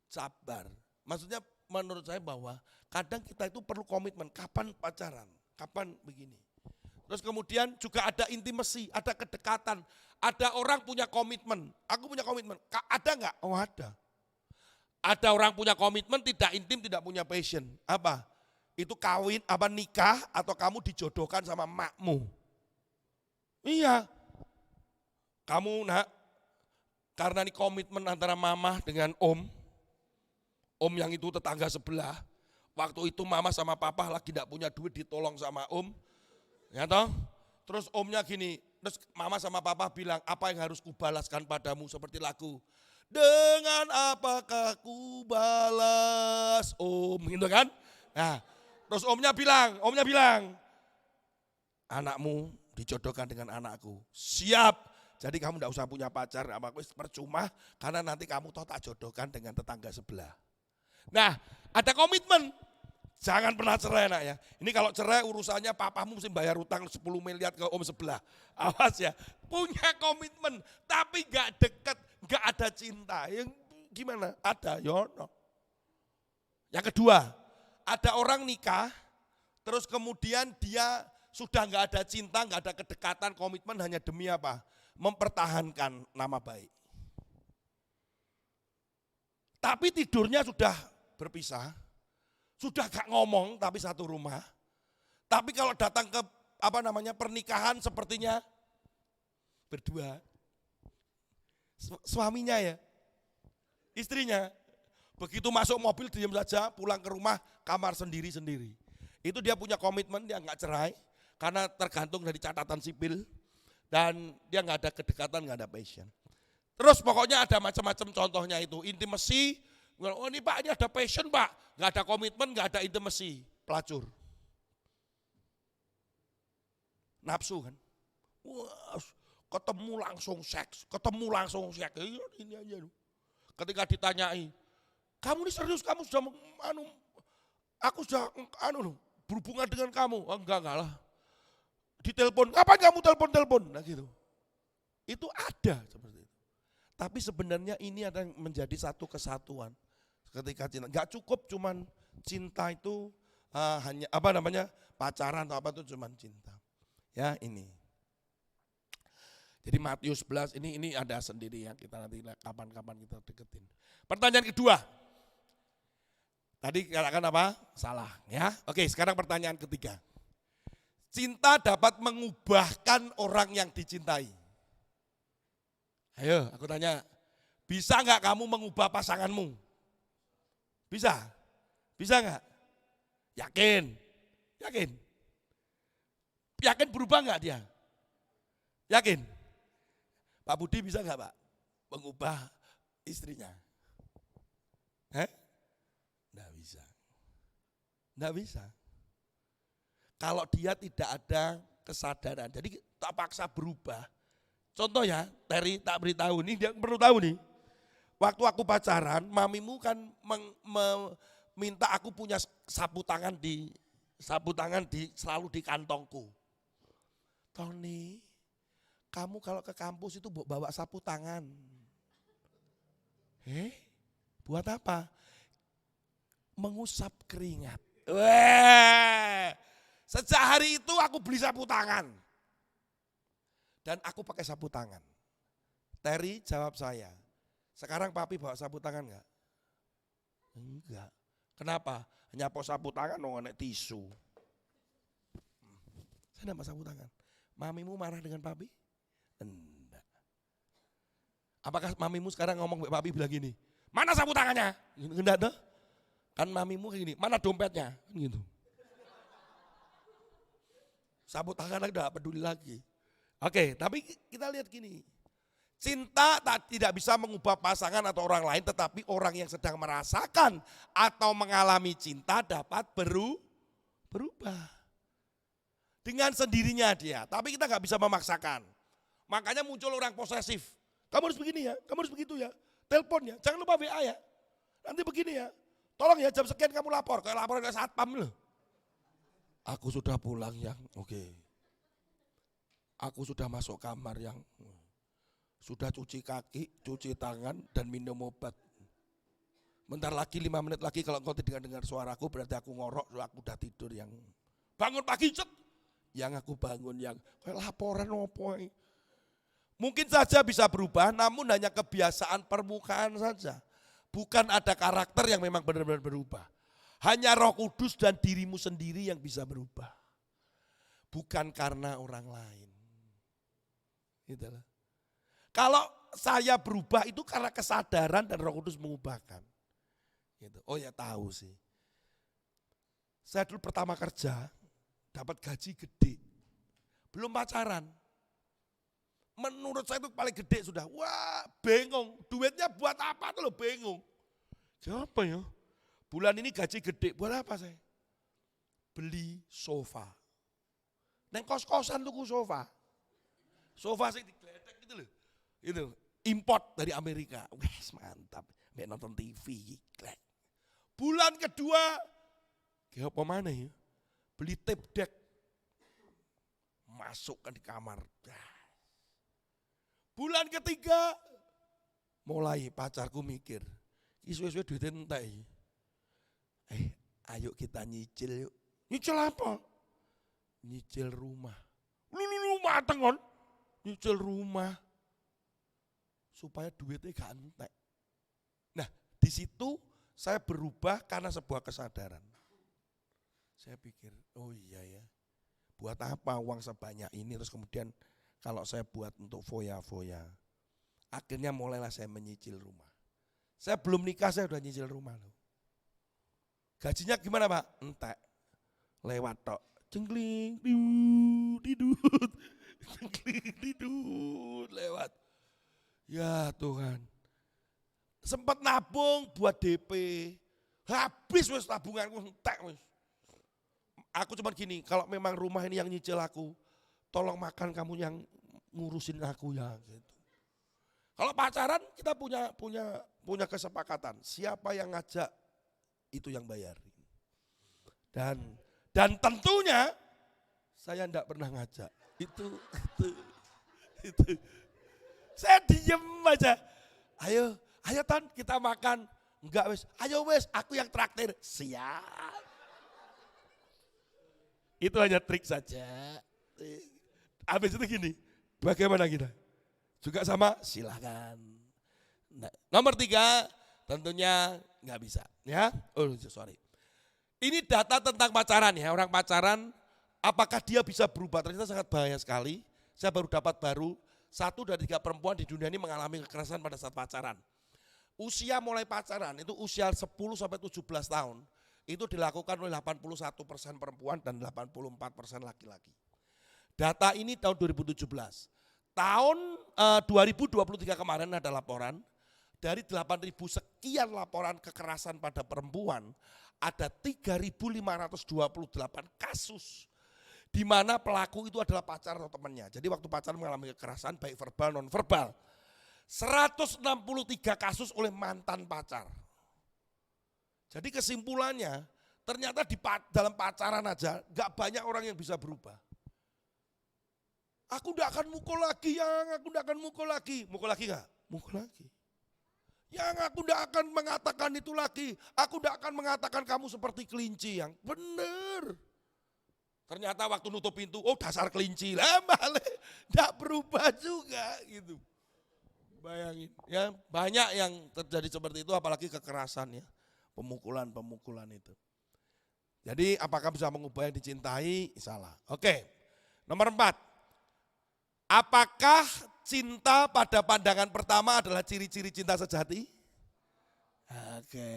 Sabar. Maksudnya menurut saya bahwa kadang kita itu perlu komitmen. Kapan pacaran, kapan begini. Terus kemudian juga ada intimasi, ada kedekatan. Ada orang punya komitmen, aku punya komitmen. Ada enggak? Oh ada. Ada orang punya komitmen, tidak intim, tidak punya passion. Apa? Itu kawin, nikah, atau kamu dijodohkan sama makmu. Iya. Kamu nak, karena ini komitmen antara mama dengan om yang itu tetangga sebelah. Waktu itu mama sama papa lagi tidak punya duit, ditolong sama om. Ya toh? Terus omnya gini, terus mama sama papa bilang, apa yang harus kubalaskan padamu, seperti lagu. Dengan apakah kubalas om, gitu kan? Nah, terus omnya bilang, anakmu dijodohkan dengan anakku. Siap. Jadi kamu tidak usah punya pacar, aku percuma, karena nanti kamu toh tak jodohkan dengan tetangga sebelah. Nah, ada komitmen. Jangan pernah cerai nak ya. Ini kalau cerai urusannya papamu mesti bayar utang 10 miliar ke om sebelah. Awas ya, punya komitmen, tapi gak deket, gak ada cinta. Yang gimana? Ada, yono. Yang kedua, ada orang nikah, terus kemudian dia sudah gak ada cinta, gak ada kedekatan, komitmen hanya demi apa? Mempertahankan nama baik. Tapi tidurnya sudah berpisah, sudah gak ngomong tapi satu rumah, Tapi kalau datang ke pernikahan sepertinya berdua. Suaminya ya, istrinya. Begitu masuk mobil diam saja, pulang ke rumah kamar sendiri-sendiri. Itu dia punya komitmen, dia nggak cerai karena tergantung dari catatan sipil dan dia nggak ada kedekatan, nggak ada passion. Terus pokoknya ada macam-macam contohnya itu, intimacy. Oh ini Pak, ini ada passion Pak, nggak ada komitmen, nggak ada intimacy, pelacur. Nafsu kan, wah, ketemu langsung seks. Ini aja. Ketika ditanyai, kamu ini serius, kamu sudah aku sudah berhubungan dengan kamu. Oh, enggak lah. Ditelepon, kapan kamu telepon? Nah gitu. Itu ada seperti itu. Tapi sebenarnya ini ada yang menjadi satu kesatuan. Ketika cinta, enggak cukup cuman cinta itu hanya pacaran atau apa itu cuman cinta. Ya ini. Jadi Matius 11 ini ada sendiri ya, kita nanti kapan-kapan kita deketin. Pertanyaan kedua. Tadi katakan apa? Salah ya. Oke, sekarang pertanyaan ketiga. Cinta dapat mengubahkan orang yang dicintai. Ayo, aku tanya. Bisa enggak kamu mengubah pasanganmu? Bisa? Bisa enggak? Yakin? Yakin berubah enggak dia? Yakin? Pak Budi bisa enggak Pak mengubah istrinya? Enggak bisa. Kalau dia tidak ada kesadaran, jadi tak paksa berubah. Contoh ya, Terry tak beritahu, ini dia perlu tahu nih. Waktu aku pacaran, mamimu kan minta aku punya sapu tangan selalu di kantongku. Tony, kamu kalau ke kampus itu bawa sapu tangan. Buat apa? Mengusap keringat. Wah, sejak hari itu aku beli sapu tangan. Dan aku pakai sapu tangan. Terry jawab saya, sekarang papi bawa sapu tangan enggak? Enggak. Kenapa? Nyapo sapu tangan nggak tisu. Saya enggak sapu tangan. Mamimu marah dengan papi? Enggak. Apakah mamimu sekarang ngomong ke papi bilang gini, mana sapu tangannya? Enggak ada. Kan mamimu kayak gini, mana dompetnya? Kan gitu. Sapu tangan udah gak peduli lagi. Oke, tapi kita lihat gini. Cinta tidak bisa mengubah pasangan atau orang lain, tetapi orang yang sedang merasakan atau mengalami cinta dapat berubah. Dengan sendirinya dia, tapi kita gak bisa memaksakan. Makanya muncul orang posesif. Kamu harus begini ya, kamu harus begitu ya. Telepon ya, jangan lupa WA ya. Nanti begini ya. Tolong ya jam sekian kamu lapor, kayak laporan ke satpam loh. Aku sudah pulang yang oke. Aku sudah masuk kamar yang sudah cuci kaki, cuci tangan dan minum obat. Bentar lagi 5 menit lagi kalau engkau tidak dengar suaraku berarti aku ngorok, aku udah tidur yang bangun pagi cet. Yang aku bangun yang kayak laporan opo. Mungkin saja bisa berubah namun hanya kebiasaan permukaan saja. Bukan ada karakter yang memang benar-benar berubah. Hanya Roh Kudus dan dirimu sendiri yang bisa berubah. Bukan karena orang lain. Gitu loh. Kalau saya berubah itu karena kesadaran dan Roh Kudus mengubahkan. Gitu. Oh ya tahu sih. Saya dulu pertama kerja, dapat gaji gede. Belum pacaran. Menurut saya itu paling gede sudah. Wah bingung, duitnya buat apa tuh lo bingung. Siapa ya? Bulan ini gaji gede, buat apa saya? Beli sofa. Neng kos-kosan tuku sofa. Sofa sih digledek gitu loh. Itu import dari Amerika. Wes mantap. Mbak nonton TV. Bulan kedua, kayak apa mana ya? Beli tape deck. Masukkan di kamar. Bulan ketiga, mulai pacarku mikir, isu-isu duitnya entek. Ayo kita nyicil yuk. Nyicil apa? Nyicil rumah. Lu mateng kan? Nyicil rumah. Supaya duitnya gak entek. Nah, di situ saya berubah karena sebuah kesadaran. Saya pikir, oh iya ya. buat apa uang sebanyak ini, terus kemudian kalau saya buat untuk foya-foya. Akhirnya mulailah saya menyicil rumah. Saya belum nikah saya udah nyicil rumah loh. Gajinya gimana Pak? Entek. Lewat tok. Cengkling, didut, cengkling, didut, lewat. Ya Tuhan. Sempat nabung buat DP. Habis wis tabunganku entek wis. Aku cuma gini, kalau memang rumah ini yang nyicil aku, tolong makan kamu yang ngurusin aku ya gitu. Kalau pacaran kita punya kesepakatan, siapa yang ngajak itu yang bayarin. Dan tentunya saya enggak pernah ngajak. Itu. Saya diem aja. Ayo Tan kita makan. Enggak wes, ayo wes aku yang traktir. Siap. Itu hanya trik saja. Habis itu gini, bagaimana kita? Juga sama, silakan. Nah, nomor 3, tentunya nggak bisa. Ya, sorry. Ini data tentang pacaran ya, orang pacaran, apakah dia bisa berubah? Ternyata sangat bahaya sekali. Saya baru dapat 1 dari 3 perempuan di dunia ini mengalami kekerasan pada saat pacaran. Usia mulai pacaran itu usia 10 sampai 17 tahun. Itu dilakukan oleh 81% perempuan dan 84% laki-laki. Data ini tahun 2017. Tahun 2023 kemarin ada laporan, dari 8.000 sekian laporan kekerasan pada perempuan, ada 3.528 kasus di mana pelaku itu adalah pacar atau temannya. Jadi waktu pacaran mengalami kekerasan baik verbal non verbal. 163 kasus oleh mantan pacar. Jadi kesimpulannya, ternyata dalam pacaran aja gak banyak orang yang bisa berubah. Aku gak akan mukul lagi aku gak akan mukul lagi. Mukul lagi gak? Mukul lagi. Yang aku gak akan mengatakan itu lagi. Aku gak akan mengatakan kamu seperti kelinci yang benar. Ternyata waktu nutup pintu, oh dasar kelinci lah balik. Gak berubah juga gitu. Bayangin ya, banyak yang terjadi seperti itu apalagi kekerasan ya. Pemukulan itu. Jadi apakah bisa mengubah yang dicintai? Salah. Oke. Nomor 4. Apakah cinta pada pandangan pertama adalah ciri-ciri cinta sejati? Oke.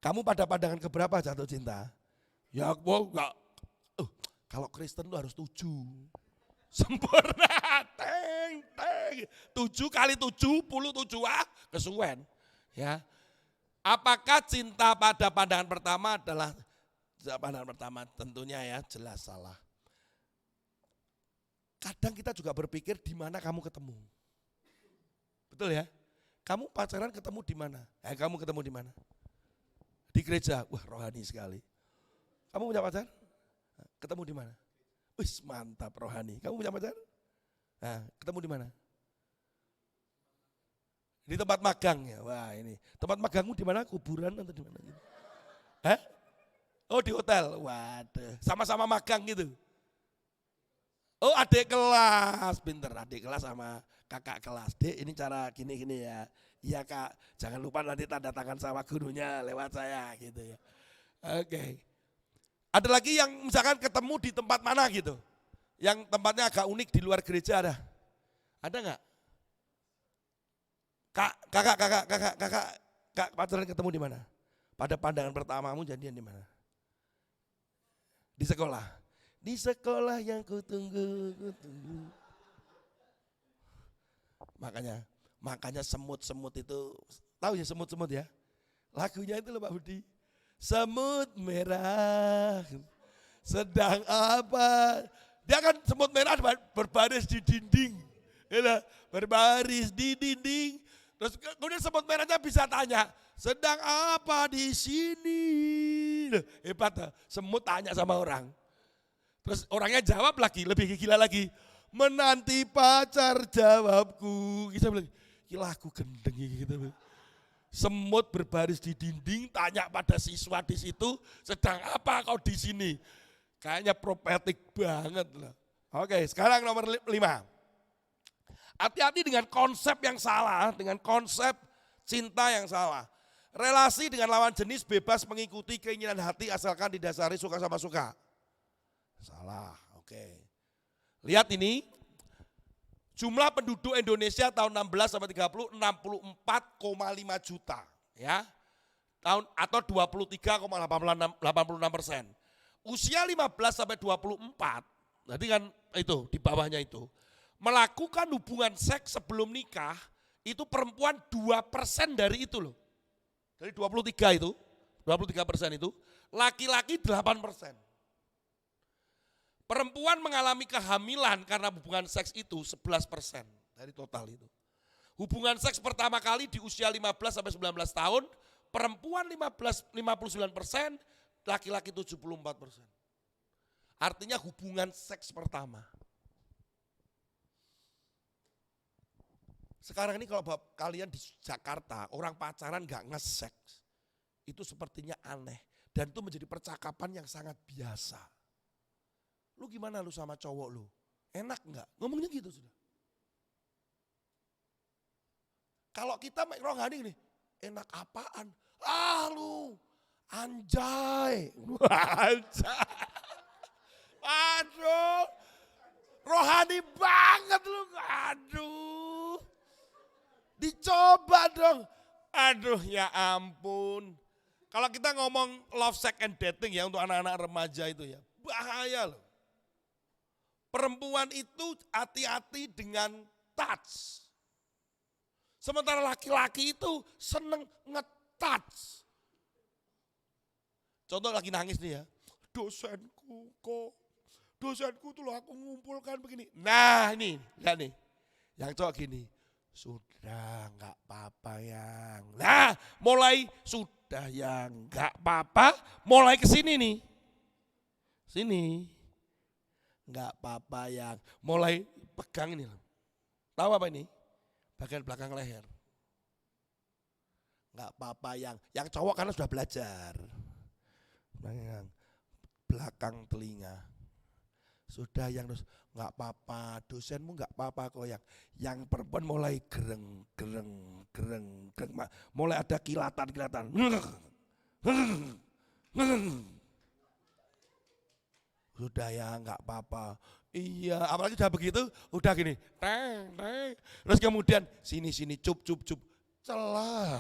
Kamu pada pandangan keberapa jatuh cinta? Ya enggak. Kalau Kristen lu harus 7. Sempurna. Teng. 7 kali 7, 7 kesuwen. Ya. Apakah cinta pada pandangan pertama adalah pandangan pertama? Tentunya ya jelas salah. Kadang kita juga berpikir di mana kamu ketemu. Betul ya? Kamu pacaran ketemu di mana? Kamu ketemu di mana? Di gereja. Wah, rohani sekali. Kamu punya pacar? Ketemu di mana? Wih, mantap rohani. Kamu punya pacar? Nah, ketemu di mana? Di tempat magang ya. Wah ini. Tempat magangmu di mana? Kuburan atau di mana gitu? Hah? Oh di hotel. Waduh. Sama-sama magang gitu. Oh adik kelas. Pinter adik kelas sama kakak kelas. Dek ini cara gini-gini ya. Iya kak. Jangan lupa nanti tanda tangan sama gurunya lewat saya gitu ya. Oke. Ada lagi yang misalkan ketemu di tempat mana gitu. Yang tempatnya agak unik di luar gereja ada. Ada enggak? Kak, pacaran ketemu di mana? Pada pandangan pertamamu jadian di mana? Di sekolah. Di sekolah yang kutunggu. Makanya semut-semut itu, tahu ya semut-semut ya? Lagunya itu loh Pak Budi. Semut merah, sedang apa? Dia kan semut merah berbaris di dinding. Berbaris di dinding. Terus kemudian semut merahnya bisa tanya, sedang apa di sini? Hebat, semut tanya sama orang. Terus orangnya jawab lagi, lebih gila lagi. Menanti pacar jawabku. Kita bilang, gila aku gendeng gitu. Semut berbaris di dinding, tanya pada siswa di situ, sedang apa kau di sini? Kayaknya profetik banget lah. Oke, sekarang nomor 5. Hati-hati dengan konsep yang salah, dengan konsep cinta yang salah. Relasi dengan lawan jenis bebas mengikuti keinginan hati asalkan didasari suka sama suka. Salah, oke. Lihat ini, jumlah penduduk Indonesia tahun 16 sampai 30 64,5 juta, ya. Tahun atau 23,86%. Usia 15 sampai 24, berarti kan itu di bawahnya itu. Melakukan hubungan seks sebelum nikah itu perempuan 2% dari itu loh. Dari 23 itu, 23% itu, laki-laki 8%. Perempuan mengalami kehamilan karena hubungan seks itu 11% dari total itu. Hubungan seks pertama kali di usia 15 sampai 19 tahun, perempuan 59%, laki-laki 74%. Artinya hubungan seks pertama. Sekarang ini kalau kalian di Jakarta, orang pacaran gak nge-seks, itu sepertinya aneh. Dan itu menjadi percakapan yang sangat biasa. Lu gimana lu sama cowok lu? Enak gak? Ngomongnya gitu sudah. Kalau kita rohani gini, enak apaan? Ah lu, anjay. Anjay. Aduh, rohani banget lu. Aduh, dicoba dong. Aduh ya ampun. Kalau kita ngomong love, sex, and dating ya untuk anak-anak remaja itu ya, bahaya loh. Perempuan itu hati-hati dengan touch. Sementara laki-laki itu seneng nge-touch. Contoh lagi nangis nih ya, dosenku tuh loh aku ngumpulkan begini. Nah ini, lihat nih, yang cowok gini, sudah gak apa-apa yang. Nah mulai sudah yang gak apa-apa, mulai kesini nih. Sini, gak apa-apa yang. Mulai pegang ini loh. Tahu apa ini? Bagian belakang leher. Gak apa-apa yang cowok karena sudah belajar. Yang belakang telinga. Sudah yang nggak apa-apa, dosenmu nggak apa-apa kok yang perempuan mulai gereng, mulai ada kilatan. Sudah ya nggak apa-apa. Iya, apalagi udah begitu, udah gini, teng. Terus kemudian sini cup, celah.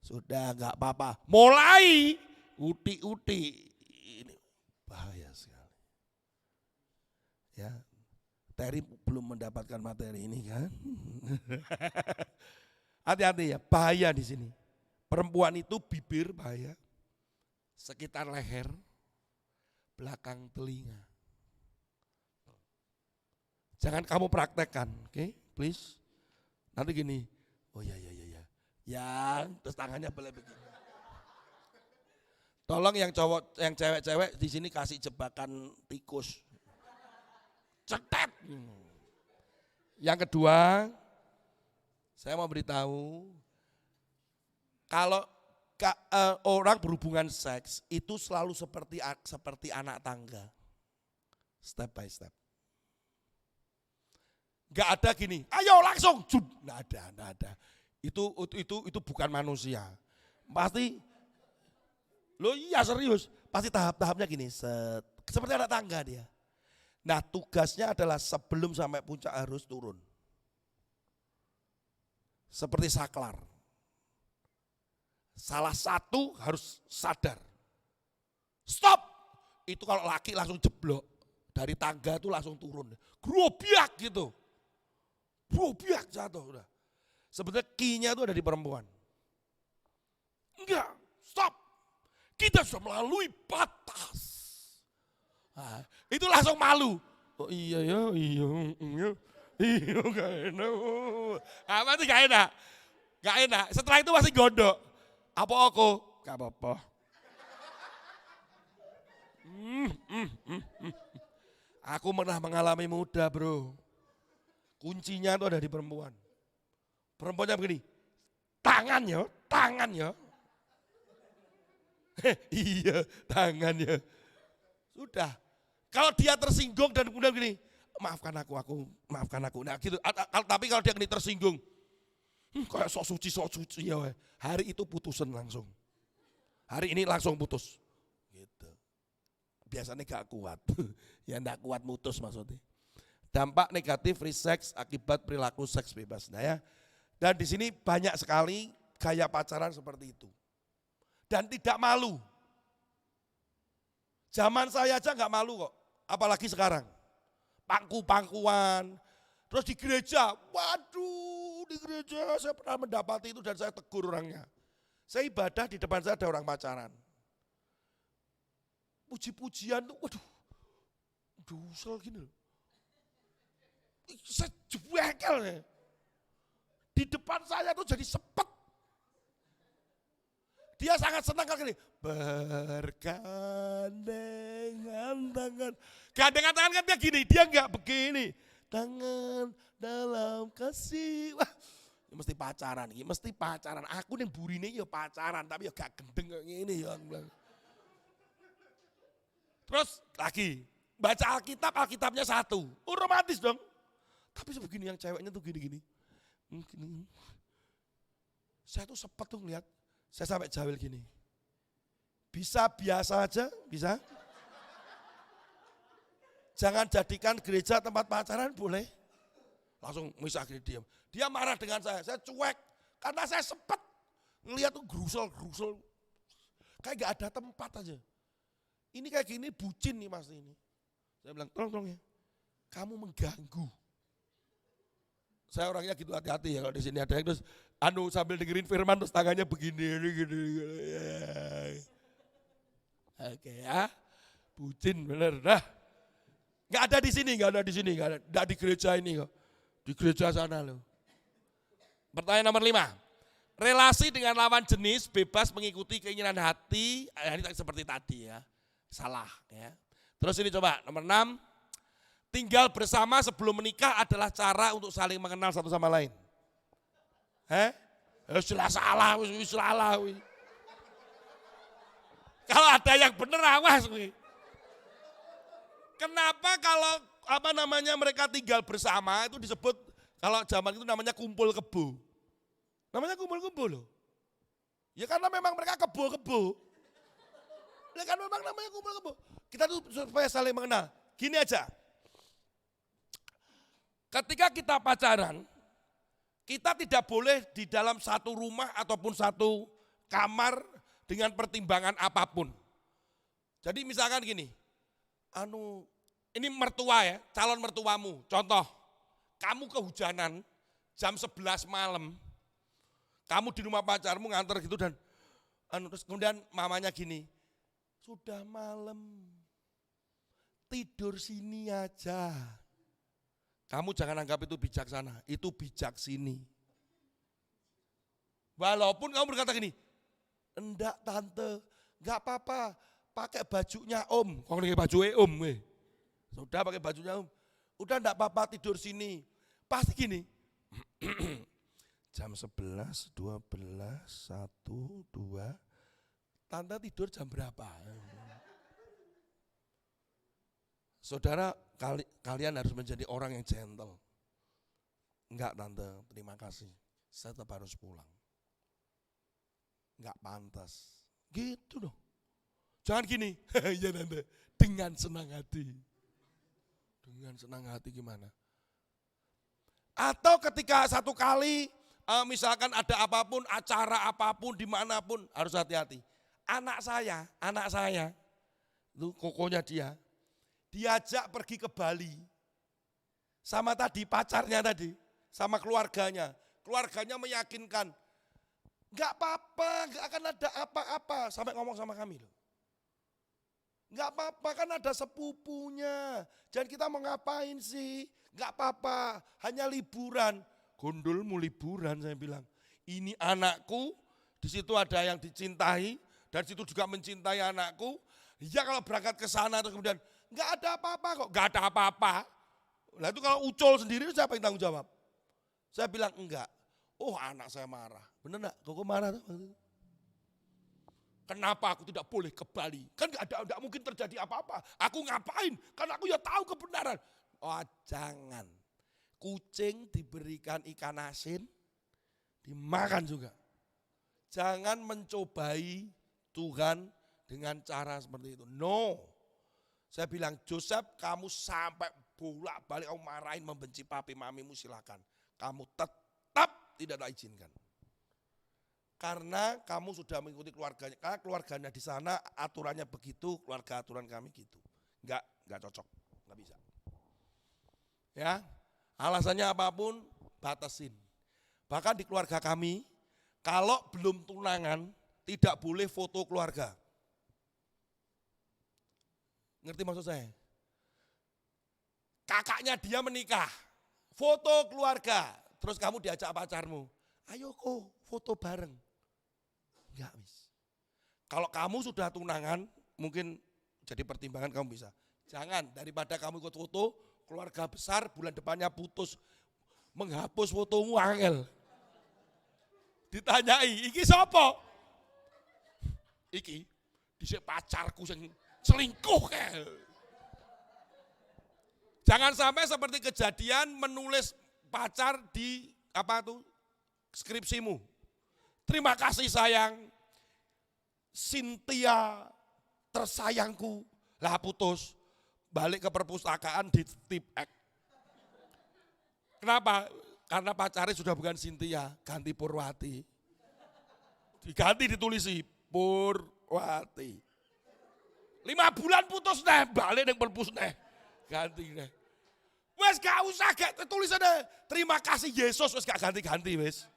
Sudah nggak apa-apa, mulai uti. Ini bahaya sekali. Ya, Terry belum mendapatkan materi ini kan. Hati-hati ya, bahaya di sini. Perempuan itu bibir bahaya, sekitar leher, belakang telinga. Jangan kamu praktekkan, oke? Please. Nanti gini, oh ya. Ya, terus tangannya boleh begini. Tolong yang cewek-cewek di sini kasih jebakan tikus. Cetet. Yang kedua, saya mau beritahu, kalau orang berhubungan seks itu selalu seperti anak tangga, step by step. Gak ada gini, ayo langsung, nggak ada. Itu bukan manusia. Pasti, lo iya serius, pasti tahap-tahapnya gini, seperti anak tangga dia. Nah tugasnya adalah sebelum sampai puncak harus turun. Seperti saklar. Salah satu harus sadar. Stop! Itu kalau laki langsung jeblok. Dari tangga itu langsung turun. Grobiak gitu. Grobiak jatuh udah. Sebenarnya key-nya itu ada di perempuan. Enggak, stop. Kita sudah melalui batas. Nah, itu langsung malu. Oh iya gak enak. Apa sih gak enak? Gak enak. Setelah itu masih gondok. Apa aku? Gak apa-apa. Aku pernah mengalami muda bro. Kuncinya itu ada di perempuan. Perempuannya begini, tangan ya. Iya, tangan ya. Sudah. Kalau dia tersinggung dan kemudian begini, maafkan aku. Nah gitu. Tapi kalau dia gini tersinggung, kayak sok suci ya. Hari itu putusan langsung. Hari ini langsung putus. Gitu. biasanya gak kuat. Ya enggak kuat mutus maksudnya. Dampak negatif free sex akibat perilaku seks bebas. Nah ya. Dan di sini banyak sekali gaya pacaran seperti itu. Dan tidak malu. Zaman saya aja gak malu kok. Apalagi sekarang. Pangku-pangkuan. Terus di gereja, waduh di gereja saya pernah mendapati itu dan saya tegur orangnya. Saya ibadah di depan saya ada orang pacaran. Puji-pujian tuh, waduh, dusel gini loh. Saya jewekel ya. Di depan saya tuh jadi sepet. Dia sangat senang kali ini. Bergandengan tangan. Gandengan tangan kan dia gini, dia enggak begini. Tangan dalam kasih. Wah, mesti pacaran iki, mesti pacaran. Aku ning burine ya pacaran, tapi ya gak gendeng kayak ngene ya. Terus lagi baca Alkitabnya satu. Romantis dong. Tapi sebegini yang ceweknya tuh gini-gini. Saya tuh sepet tuh ngeliat, saya sampai jawil gini. Bisa biasa aja, bisa. Jangan jadikan gereja tempat pacaran, boleh? Langsung misah gini diam. Dia marah dengan saya cuek. Karena saya sepet. Ngeliat tuh grusel. Kayak gak ada tempat aja. Ini kayak gini bucin nih mas ini. Saya bilang tolong ya. Kamu mengganggu. Saya orangnya gitu hati-hati ya kalau di sini ada yang terus sambil dengerin firman terus tangannya begini. Oke ya. Bucin bener dah. Nggak ada di sini, nggak ada di gereja ini kok, di gereja sana loh. Pertanyaan nomor 5, relasi dengan lawan jenis bebas mengikuti keinginan hati, ini seperti tadi ya, salah ya. Terus ini coba nomor 6, tinggal bersama sebelum menikah adalah cara untuk saling mengenal satu sama lain. Salah. Kalau ada yang bener awas wih. Kenapa kalau mereka tinggal bersama itu disebut kalau zaman itu namanya kumpul kebo. Namanya kumpul kebo loh. Ya karena memang mereka kebo-kebo. Ya kan memang namanya kumpul kebo. Kita tuh supaya saling mengenal. Gini aja. Ketika kita pacaran, kita tidak boleh di dalam satu rumah ataupun satu kamar dengan pertimbangan apapun. Jadi misalkan gini. Ini mertua ya, calon mertuamu. Contoh, kamu kehujanan jam 11 malam, kamu di rumah pacarmu nganter gitu dan terus kemudian mamanya gini, sudah malam, tidur sini aja. Kamu jangan anggap itu bijaksana, itu bijak sini. Walaupun kamu berkata gini, enggak tante, enggak apa-apa. Pakai bajunya om, kok pakai baju om, sudah pakai bajunya om, udah enggak apa-apa tidur sini, pasti gini, jam 11, 12, 1, 2, tante tidur jam berapa? Saudara, kalian harus menjadi orang yang gentle, enggak tante, terima kasih, saya tetap harus pulang, enggak pantas, gitu dong. Jangan gini, ya tante, dengan senang hati. Dengan senang hati gimana? Atau ketika satu kali, misalkan ada apapun, acara apapun, dimanapun, harus hati-hati. Anak saya, itu kokonya dia, diajak pergi ke Bali. Sama tadi, pacarnya tadi, sama keluarganya. Keluarganya meyakinkan, enggak apa-apa, enggak akan ada apa-apa. Sampai ngomong sama kami loh. Enggak apa-apa kan ada sepupunya. Jangan kita mau ngapain sih? Enggak apa-apa, hanya liburan. Gondolmu liburan saya bilang. Ini anakku, di situ ada yang dicintai dan situ juga mencintai anakku. Ya kalau berangkat ke sana terus kemudian enggak ada apa-apa kok, enggak ada apa-apa. Nah itu kalau ucol sendiri siapa yang tanggung jawab? Saya bilang enggak. Oh anak saya marah. Bener enggak? Kok marah tuh? Kenapa aku tidak boleh ke Bali? Kan enggak mungkin terjadi apa-apa. Aku ngapain? Karena aku ya tahu kebenaran. Oh jangan. Kucing diberikan ikan asin, dimakan juga. Jangan mencobai Tuhan dengan cara seperti itu. No. Saya bilang, Joseph kamu sampai bolak-balik kamu marahin membenci papi mamimu silakan. Kamu tetap tidak tak izinkan. Karena kamu sudah mengikuti keluarganya. Karena keluarganya di sana aturannya begitu, keluarga aturan kami gitu. Enggak cocok, enggak bisa. Ya, alasannya apapun batasin. Bahkan di keluarga kami, kalau belum tunangan tidak boleh foto keluarga. Ngerti maksud saya? Kakaknya dia menikah, foto keluarga, terus kamu diajak pacarmu, ayo kok foto bareng. Enggak bis. Kalau kamu sudah tunangan, mungkin jadi pertimbangan kamu bisa. Jangan, daripada kamu ikut foto, keluarga besar bulan depannya putus, menghapus fotomu angel. Ditanyai, iki sapa? Iki, dhisik pacarku sing selingkuh kayak. Jangan sampai seperti kejadian menulis pacar di skripsimu. Terima kasih sayang, Cynthia tersayangku. Lah putus, balik ke perpustakaan di tip X. Kenapa? Karena pacarnya sudah bukan Cynthia, ganti Purwati. Diganti ditulisi Purwati. 5 bulan putus nih, balik yang perpus nih. Ganti nih. Wes gak usah gak tulisannya. Terima kasih Yesus, wes gak ganti-ganti wes.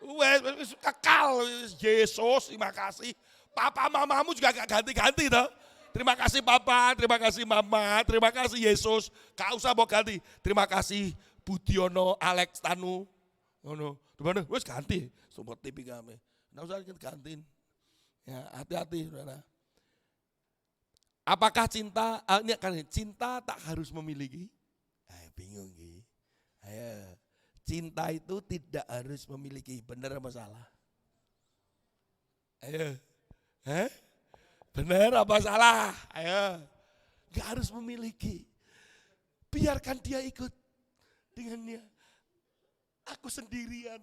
Wes kekal Yesus, terima kasih. Papa mamamu juga gak ganti-ganti toh. Terima kasih Papa, terima kasih Mama, terima kasih Yesus. Gak usah mau ganti. Terima kasih Budiono, Alex Tanu. Ngono. Dimana? Wes ganti. Support TV kami. Nggak usah gantiin. Ya, hati-hati saudara. Apakah cinta, ini kan cinta tak harus memiliki? Bingung gitu. Ayo. Cinta itu tidak harus memiliki, benar apa salah? Ayo. Benar apa salah? Ayo. Gak harus memiliki. Biarkan dia ikut dengannya. Aku sendirian.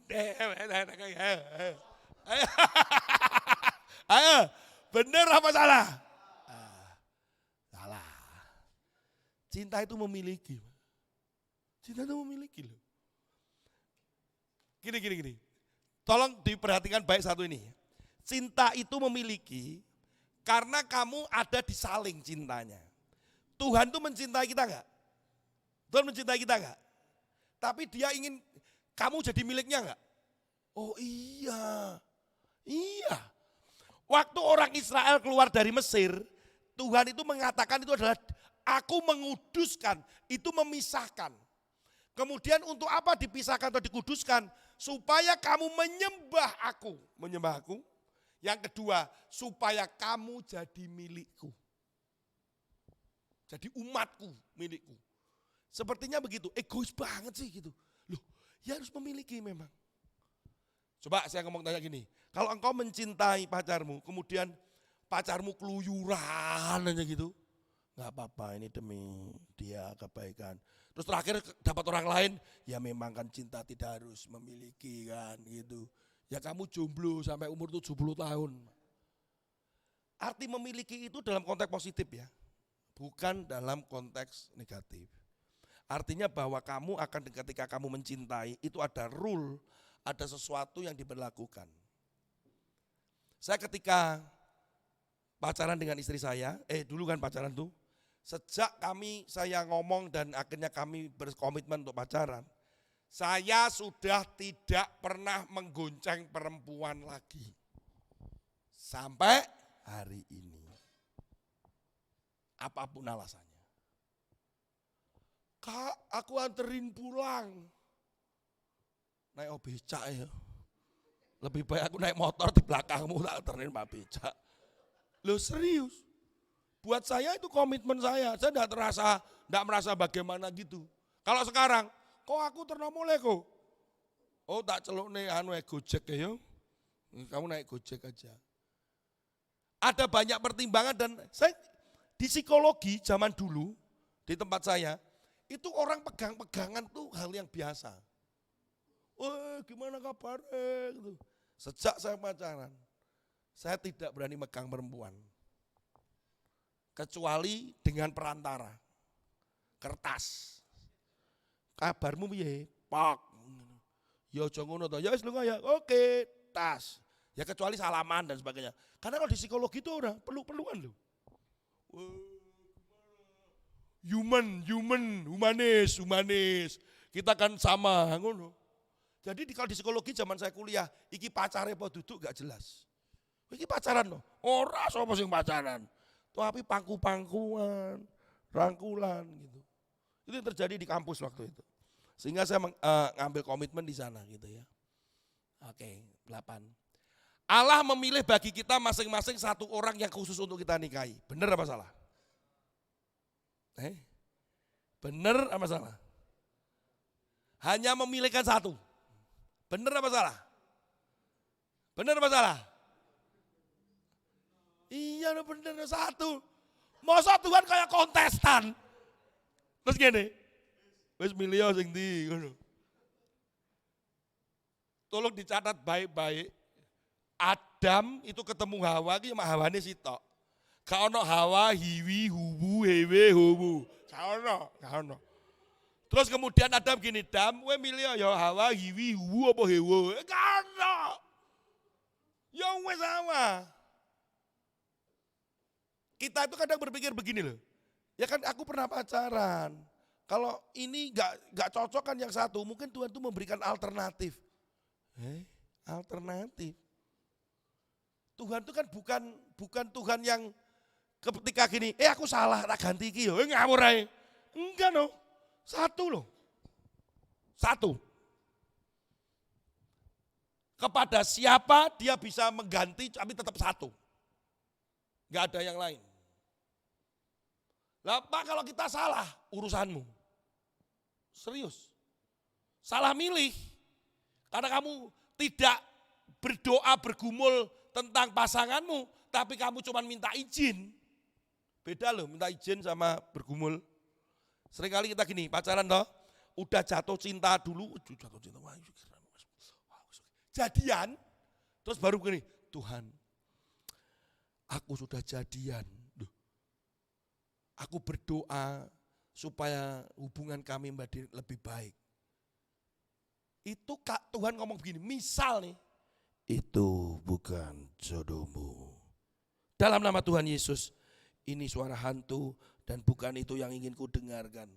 Ayo. Benar apa salah? Salah. Cinta itu memiliki. Cinta itu memiliki loh. Gini. Tolong diperhatikan baik satu ini. Cinta itu memiliki karena kamu ada di saling cintanya. Tuhan tuh mencintai kita enggak? Tuhan mencintai kita enggak? Tapi dia ingin kamu jadi miliknya enggak? Oh iya. Iya. Waktu orang Israel keluar dari Mesir, Tuhan itu mengatakan itu adalah aku menguduskan, itu memisahkan. Kemudian untuk apa dipisahkan atau dikuduskan? Supaya kamu menyembah aku. Menyembah aku. Yang kedua, supaya kamu jadi milikku. Jadi umatku, milikku. Sepertinya begitu, egois banget sih gitu. Loh, ya harus memiliki memang. Coba saya ngomong tanya gini, kalau engkau mencintai pacarmu, kemudian pacarmu keluyuran aja gitu, nggak apa-apa ini demi dia kebaikan. Terus terakhir dapat orang lain, ya memang kan cinta tidak harus memiliki kan gitu. Ya kamu jomblo sampai umur 70 tahun. Arti memiliki itu dalam konteks positif ya, bukan dalam konteks negatif. Artinya bahwa kamu akan ketika kamu mencintai itu ada rule, ada sesuatu yang diberlakukan. Saya ketika pacaran dengan istri saya, dulu kan pacaran tuh, sejak saya ngomong dan akhirnya kami berkomitmen untuk pacaran, saya sudah tidak pernah menggonceng perempuan lagi. Sampai hari ini. Apapun alasannya. Kak, aku anterin pulang. Naik becak ya. Lebih baik aku naik motor di belakangmu tak anterin Pak becak. Loh serius. Buat saya itu komitmen saya. Saya enggak merasa bagaimana gitu. Kalau sekarang, kok aku ternomole kok. Oh tak celuk nih Gojek ya. Kamu naik Gojek aja. Ada banyak pertimbangan dan saya di psikologi zaman dulu di tempat saya itu orang pegang-pegangan tuh hal yang biasa. Gimana kabarnya gitu. Sejak saya pacaran, saya tidak berani megang perempuan. kecuali dengan perantara. Kertas. Kabarmu piye? Pak. Ya aja ngono to. Ya wis lunga ya. Oke, tas. Ya kecuali salaman dan sebagainya. Karena kalau di psikologi itu udah peluk-pelukan loh. Humanis. Kita kan sama ngono. Jadi kalau di psikologi zaman saya kuliah, iki pacare apa duduk gak jelas. Iki pacaran loh. Ora sapa sing pacaran. Tapi pangku-pangkuan, rangkulan gitu. Itu yang terjadi di kampus waktu itu. Sehingga saya ngambil komitmen di sana gitu ya. Oke, 8. Allah memilih bagi kita masing-masing satu orang yang khusus untuk kita nikahi. Benar apa salah? Benar apa salah? Hanya memilihkan satu. Benar apa salah? Benar apa salah? Iya benar satu. Masa Tuhan kayak kontestan? Terus gini, wis milih sing ndi ngono. Tolong dicatat baik-baik. Adam itu ketemu Hawa ki mak Hawane sitok. Gak ono Hawa, Hiwi, Huwu, Hewe, Huwu. Gak ono. Terus kemudian Adam gini, Dam, kowe milih ya Hawa, Hiwi, Huwu apa Hewe? Gak ono. Ya wis sama. Kita itu kadang berpikir begini loh. Ya kan aku pernah pacaran. Kalau ini gak cocok kan yang satu, mungkin Tuhan tuh memberikan alternatif. Alternatif. Tuhan itu kan bukan Tuhan yang ketika gini, aku salah, tak ganti iki yo, ngawur ae. Enggak no, satu loh. Satu. Kepada siapa dia bisa mengganti, tapi tetap satu. Enggak ada yang lain. Lah Pak kalau kita salah, urusanmu. Serius. Salah milih. Karena kamu tidak berdoa, bergumul tentang pasanganmu, tapi kamu cuma minta izin. Beda loh minta izin sama bergumul. Seringkali kita gini, pacaran toh, udah jatuh cinta dulu, jadian, terus baru gini, Tuhan, aku sudah jadian. Aku berdoa supaya hubungan kami menjadi lebih baik. Itu Tuhan ngomong begini, misal nih, itu bukan jodohmu. Dalam nama Tuhan Yesus, ini suara hantu dan bukan itu yang ingin ku dengarkan.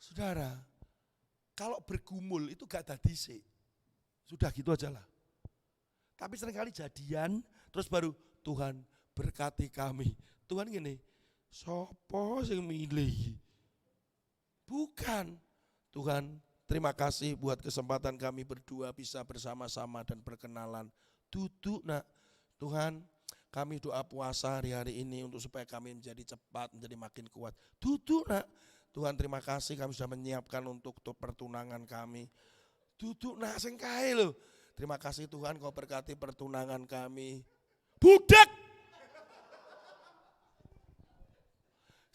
Saudara, kalau bergumul itu gak tadi sih. Sudah gitu aja lah. Tapi seringkali jadian, terus baru Tuhan berkati kami. Tuhan gini, sopo sing milih? Bukan. Tuhan, terima kasih buat kesempatan kami berdua bisa bersama-sama dan berkenalan. Duduk nak, Tuhan kami doa puasa hari-hari ini untuk supaya kami menjadi cepat, menjadi makin kuat. Duduk nak, Tuhan terima kasih kami sudah menyiapkan untuk pertunangan kami. Duduk nak, sing kae lho. Terima kasih Tuhan kau berkati pertunangan kami. Budak!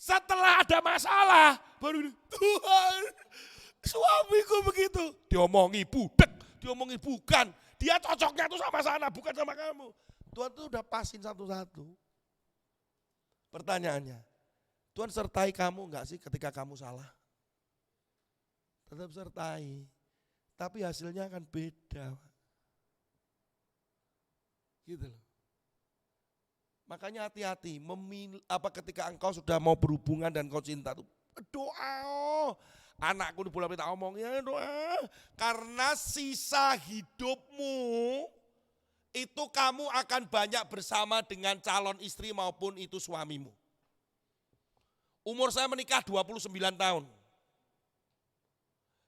Setelah ada masalah, baru Tuhan, suamiku begitu. Diomongi budak, diomongi bukan. Dia cocoknya tuh sama sana, bukan sama kamu. Tuhan tuh udah pasin satu-satu. Pertanyaannya, Tuhan sertai kamu enggak sih ketika kamu salah? Tetap sertai. Tapi hasilnya akan beda. Gitu loh. Makanya hati-hati, ketika engkau sudah mau berhubungan dan kau cinta tuh doa. Anakku di bulan kita omongnya doa. Karena sisa hidupmu itu kamu akan banyak bersama dengan calon istri maupun itu suamimu. Umur saya menikah 29 tahun.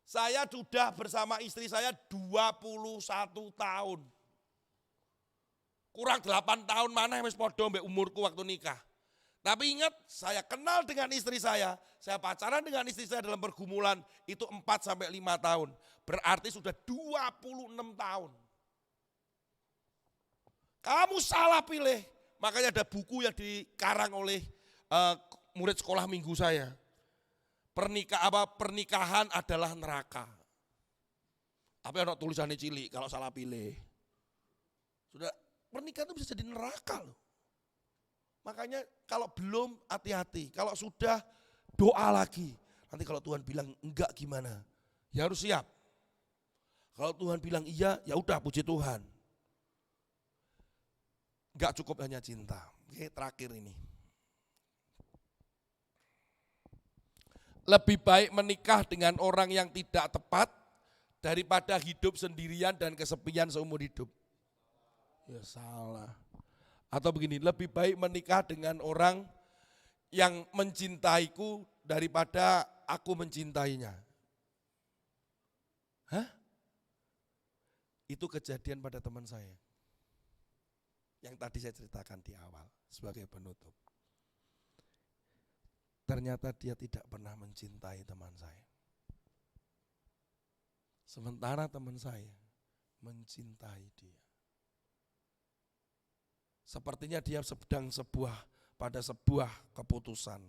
Saya sudah bersama istri saya 21 tahun. Kurang 8 tahun mana wis podo mbek umurku waktu nikah. Tapi ingat, saya kenal dengan istri saya pacaran dengan istri saya dalam pergumulan itu 4 sampai 5 tahun. Berarti sudah 26 tahun. Kamu salah pilih. Makanya ada buku yang dikarang oleh murid sekolah minggu saya. Pernikahan adalah neraka. Tapi ada tulisannya cilik kalau salah pilih. Sudah, pernikahan itu bisa jadi neraka loh. Makanya kalau belum hati-hati, kalau sudah doa lagi. Nanti kalau Tuhan bilang enggak gimana? Ya harus siap. Kalau Tuhan bilang iya, ya udah puji Tuhan. Enggak cukup hanya cinta. Oke, terakhir ini. Lebih baik menikah dengan orang yang tidak tepat daripada hidup sendirian dan kesepian seumur hidup. Ya salah. Atau begini, lebih baik menikah dengan orang yang mencintaiku daripada aku mencintainya. Hah? Itu kejadian pada teman saya. Yang tadi saya ceritakan di awal sebagai penutup. Ternyata dia tidak pernah mencintai teman saya. Sementara teman saya mencintai dia. Sepertinya dia sedang pada sebuah keputusan.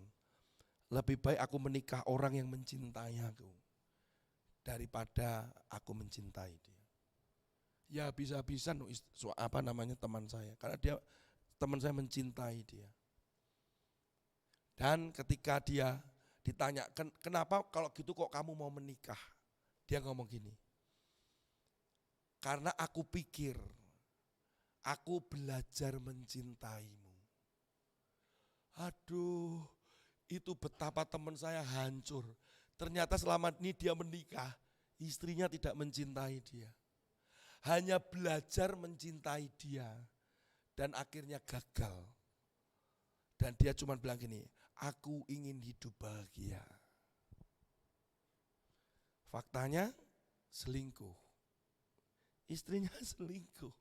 Lebih baik aku menikah orang yang mencintai aku daripada aku mencintai dia. Ya bisa-bisa teman saya, karena teman saya mencintai dia. Dan ketika dia ditanya, kenapa kalau gitu kok kamu mau menikah? Dia ngomong gini, karena aku pikir aku belajar mencintaimu. Aduh, itu betapa teman saya hancur. Ternyata selama ini dia menikah, istrinya tidak mencintai dia. Hanya belajar mencintai dia dan akhirnya gagal. Dan dia cuma bilang gini, aku ingin hidup bahagia. Faktanya selingkuh. Istrinya selingkuh.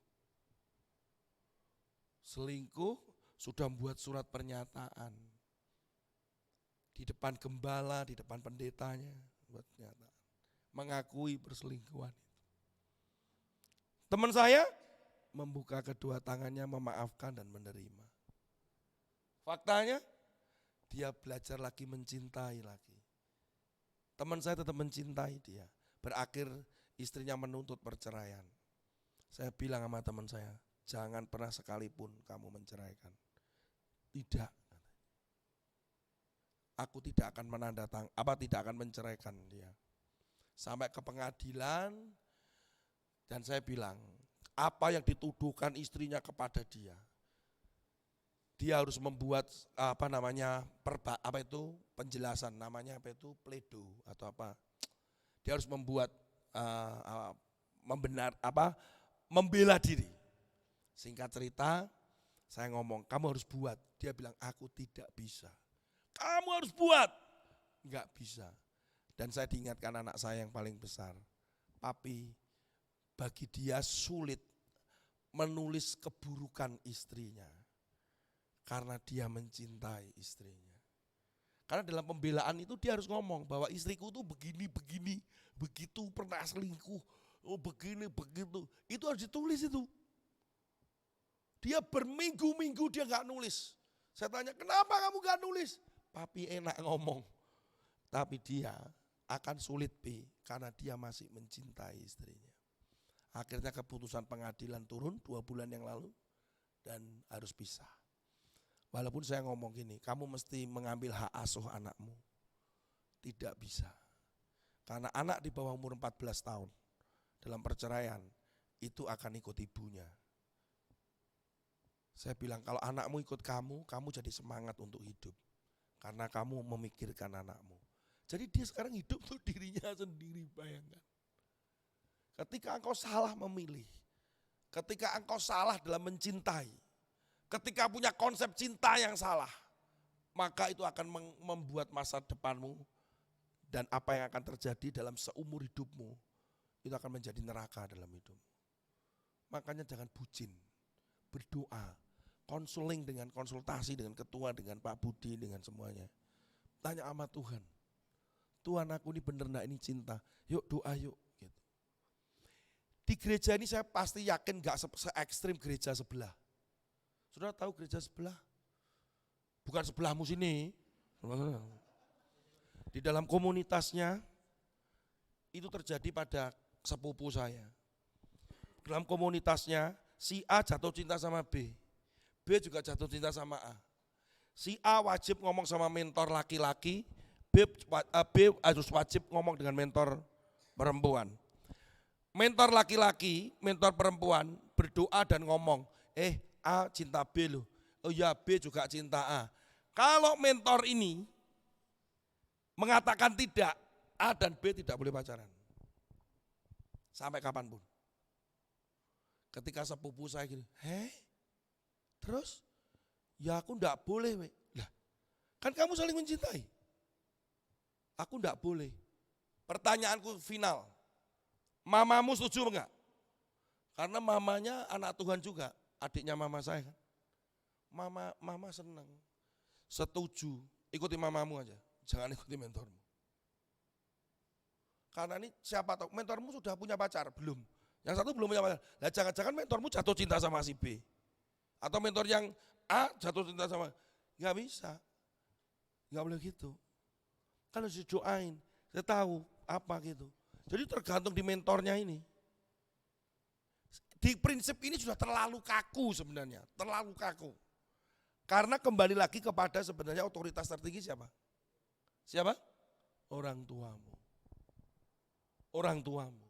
Selingkuh sudah membuat surat pernyataan. Di depan gembala, di depan pendetanya. Buat pernyataan. Mengakui perselingkuhan itu. Teman saya membuka kedua tangannya, memaafkan dan menerima. Faktanya dia belajar lagi mencintai lagi. Teman saya tetap mencintai dia. Berakhir istrinya menuntut perceraian. Saya bilang sama teman saya, jangan pernah sekalipun kamu menceraikan. Tidak. Aku tidak akan tidak akan menceraikan dia. Sampai ke pengadilan dan saya bilang, apa yang dituduhkan istrinya kepada dia? Dia harus membuat penjelasan, namanya pledo atau apa. Dia harus membuat membela diri. Singkat cerita, saya ngomong, kamu harus buat. Dia bilang, aku tidak bisa. Kamu harus buat. Enggak bisa. Dan saya diingatkan anak saya yang paling besar. Papi, bagi dia sulit menulis keburukan istrinya. Karena dia mencintai istrinya. Karena dalam pembelaan itu dia harus ngomong bahwa istriku tuh begini, begitu pernah selingkuh, begini, begitu. Itu harus ditulis itu. Dia berminggu-minggu dia gak nulis. Saya tanya, kenapa kamu gak nulis? Papi enak ngomong. Tapi dia akan sulit karena dia masih mencintai istrinya. Akhirnya keputusan pengadilan turun 2 bulan yang lalu dan harus pisah. Walaupun saya ngomong gini, kamu mesti mengambil hak asuh anakmu. Tidak bisa. Karena anak di bawah umur 14 tahun dalam perceraian itu akan ikut ibunya. Saya bilang kalau anakmu ikut kamu jadi semangat untuk hidup. Karena kamu memikirkan anakmu. Jadi dia sekarang hidup tuh dirinya sendiri, bayangkan. Ketika engkau salah memilih, ketika engkau salah dalam mencintai, ketika punya konsep cinta yang salah, maka itu akan membuat masa depanmu dan apa yang akan terjadi dalam seumur hidupmu, itu akan menjadi neraka dalam hidupmu. Makanya jangan bucin, berdoa, konsultasi dengan ketua, dengan Pak Budi, dengan semuanya. Tanya sama Tuhan, Tuhan aku ini bener enggak ini cinta, yuk doa yuk. Gitu. Di gereja ini saya pasti yakin gak se-ekstrim gereja sebelah. Saudara tahu gereja sebelah? Bukan sebelahmu sini. Di dalam komunitasnya itu terjadi pada sepupu saya. Dalam komunitasnya si A jatuh cinta sama B. B juga jatuh cinta sama A. Si A wajib ngomong sama mentor laki-laki, B harus wajib ngomong dengan mentor perempuan. Mentor laki-laki, mentor perempuan berdoa dan ngomong, A cinta B loh, oh ya B juga cinta A. Kalau mentor ini mengatakan tidak, A dan B tidak boleh pacaran. Sampai kapanpun. Ketika sepupu saya gini, terus? Ya aku enggak boleh. Lah, kan kamu saling mencintai. Aku enggak boleh. Pertanyaanku final, mamamu setuju enggak? Karena mamanya anak Tuhan juga, adiknya mama saya kan. Mama senang, setuju, ikuti mamamu aja, jangan ikuti mentormu. Karena ini siapa tahu, mentormu sudah punya pacar, belum. Yang satu belum punya pacar, lah jangan-jangan mentormu jatuh cinta sama si B. Atau mentor yang A jatuh cinta sama, nggak bisa, nggak boleh gitu. Kan harus didoain, saya tahu apa gitu. Jadi tergantung di mentornya ini. Di prinsip ini sudah terlalu kaku sebenarnya, terlalu kaku. Karena kembali lagi kepada sebenarnya otoritas tertinggi siapa? Siapa? Orang tuamu. Orang tuamu.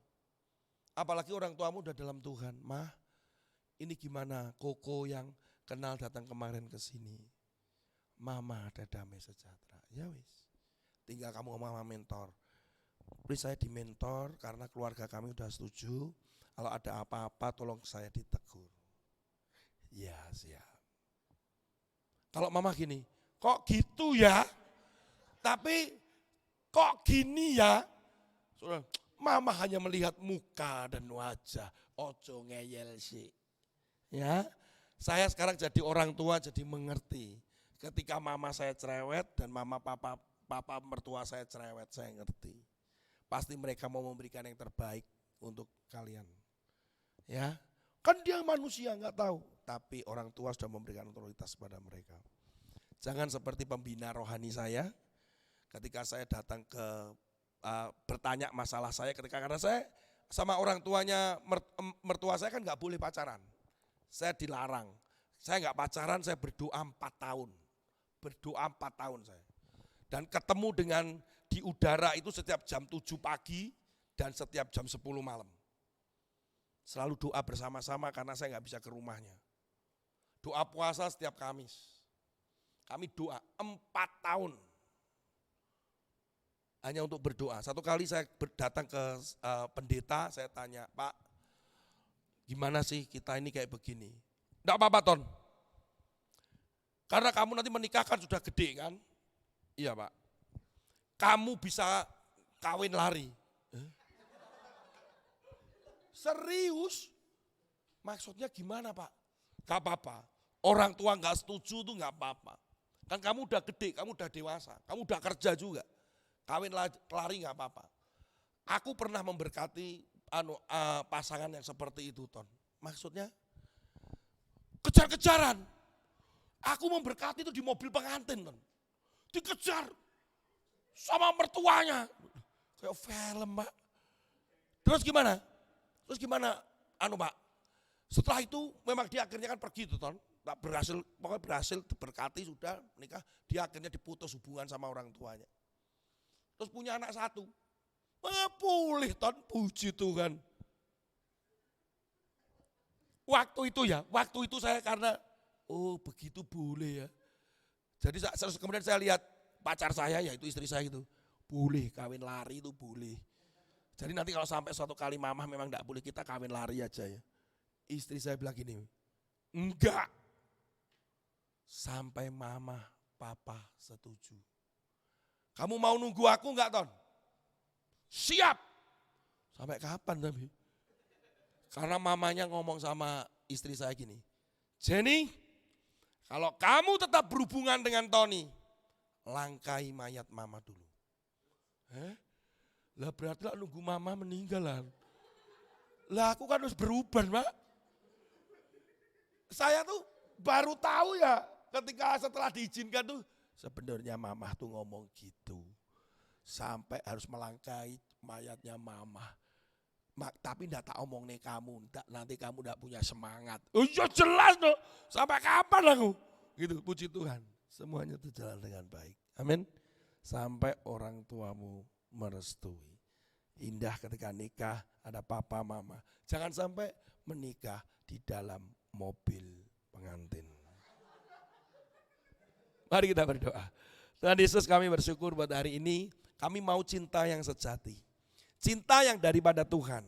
Apalagi orang tuamu udah dalam Tuhan. Mah, ini gimana Koko yang kenal datang kemarin ke sini. Mama ada damai sejahtera. Ya wis. Tinggal kamu ngomong sama mentor. Please saya di mentor karena keluarga kami udah setuju. Kalau ada apa-apa tolong saya ditegur. Ya siap. Kalau mama gini, kok gitu ya? Tapi kok gini ya? Mama hanya melihat muka dan wajah. Ojo ngeyel sih. Ya. Saya sekarang jadi orang tua jadi mengerti. Ketika mama saya cerewet dan papa mertua saya cerewet, saya ngerti. Pasti mereka mau memberikan yang terbaik untuk kalian. Ya, kan dia manusia nggak tahu, tapi orang tua sudah memberikan otoritas kepada mereka. Jangan seperti pembina rohani saya, ketika saya datang ke bertanya masalah saya, karena saya sama orang tuanya mertua saya kan nggak boleh pacaran. Saya dilarang, saya nggak pacaran, saya berdoa 4 tahun. Berdoa 4 tahun saya. Dan ketemu dengan di udara itu setiap jam 7 pagi dan setiap jam 10 malam. Selalu doa bersama-sama karena saya nggak bisa ke rumahnya. Doa puasa setiap Kamis. Kami doa 4 tahun. Hanya untuk berdoa. Satu kali saya datang ke pendeta, saya tanya, Pak, gimana sih kita ini kayak begini? Enggak apa-apa Ton. Karena kamu nanti menikah kan sudah gede kan? Iya Pak. Kamu bisa kawin lari. Serius? Maksudnya gimana Pak? Gak apa-apa. Orang tua gak setuju tuh gak apa-apa. Kan kamu udah gede, kamu udah dewasa, kamu udah kerja juga. Kawin lari gak apa-apa. Aku pernah memberkati pasangan yang seperti itu Ton. Maksudnya kejar-kejaran. Aku memberkati itu di mobil pengantin Ton. Dikejar sama mertuanya. Kayak film Pak. Terus gimana? Pak? Setelah itu memang dia akhirnya kan pergi tuh Ton. Pokoknya berhasil berkati sudah menikah. Dia akhirnya diputus hubungan sama orang tuanya. Terus punya anak 1. Pulih Ton, puji Tuhan. Waktu itu saya karena, oh begitu boleh ya. Jadi kemudian saya lihat pacar saya yaitu istri saya itu, boleh kawin lari itu boleh. Jadi nanti kalau sampai suatu kali mama memang enggak boleh kita kawin lari aja ya. Istri saya bilang gini, enggak. Sampai mama, papa setuju. Kamu mau nunggu aku enggak Ton? Siap. Sampai kapan tapi? Karena mamanya ngomong sama istri saya gini, Jenny, kalau kamu tetap berhubungan dengan Tony, langkai mayat mama dulu. Lah berarti lah nunggu mama meninggal lah. Lah aku kan harus berubah Pak. Saya tuh baru tahu ya ketika setelah diizinkan tuh, sebenarnya mama tuh ngomong gitu. Sampai harus melangkai mayatnya mama. Tapi enggak tak omong nih kamu, nanti kamu enggak punya semangat. Oh iya jelas dong, sampai kapan aku? Gitu, puji Tuhan. semuanya berjalan dengan baik. Amin. Sampai orang tuamu merestui. Indah ketika nikah ada papa mama. Jangan sampai menikah di dalam mobil pengantin. Mari kita berdoa. Tuhan Yesus, kami bersyukur buat hari ini. Kami mau cinta yang sejati. Cinta yang daripada Tuhan.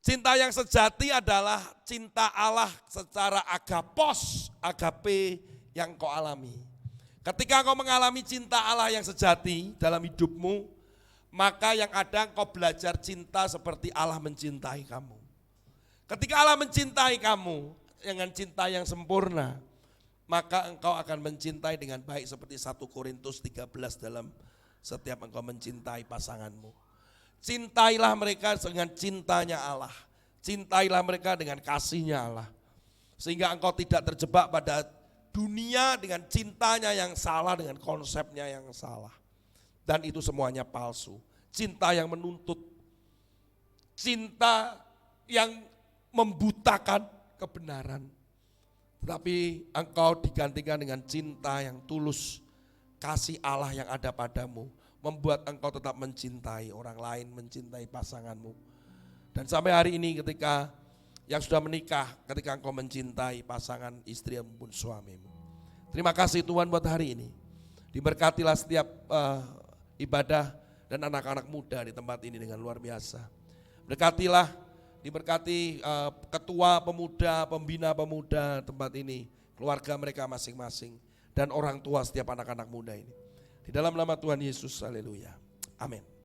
Cinta yang sejati adalah cinta Allah secara agapos, agape yang kau alami. Ketika kau mengalami cinta Allah yang sejati dalam hidupmu, maka yang ada kau belajar cinta seperti Allah mencintai kamu. Ketika Allah mencintai kamu dengan cinta yang sempurna, maka engkau akan mencintai dengan baik seperti 1 Korintus 13 dalam setiap engkau mencintai pasanganmu. Cintailah mereka dengan cintanya Allah. Cintailah mereka dengan kasihnya Allah. Sehingga engkau tidak terjebak pada dunia dengan cintanya yang salah, dengan konsepnya yang salah. Dan itu semuanya palsu. Cinta yang menuntut. Cinta yang membutakan kebenaran. Tetapi engkau digantikan dengan cinta yang tulus. Kasih Allah yang ada padamu membuat engkau tetap mencintai orang lain, mencintai pasanganmu. Dan sampai hari ini ketika yang sudah menikah, ketika engkau mencintai pasangan istri maupun suamimu. Terima kasih Tuhan buat hari ini. Diberkatilah setiap ibadah dan anak-anak muda di tempat ini dengan luar biasa. Berkatilah, diberkati ketua pemuda, pembina pemuda tempat ini, keluarga mereka masing-masing, dan orang tua setiap anak-anak muda ini. Di dalam nama Tuhan Yesus, haleluya. Amin.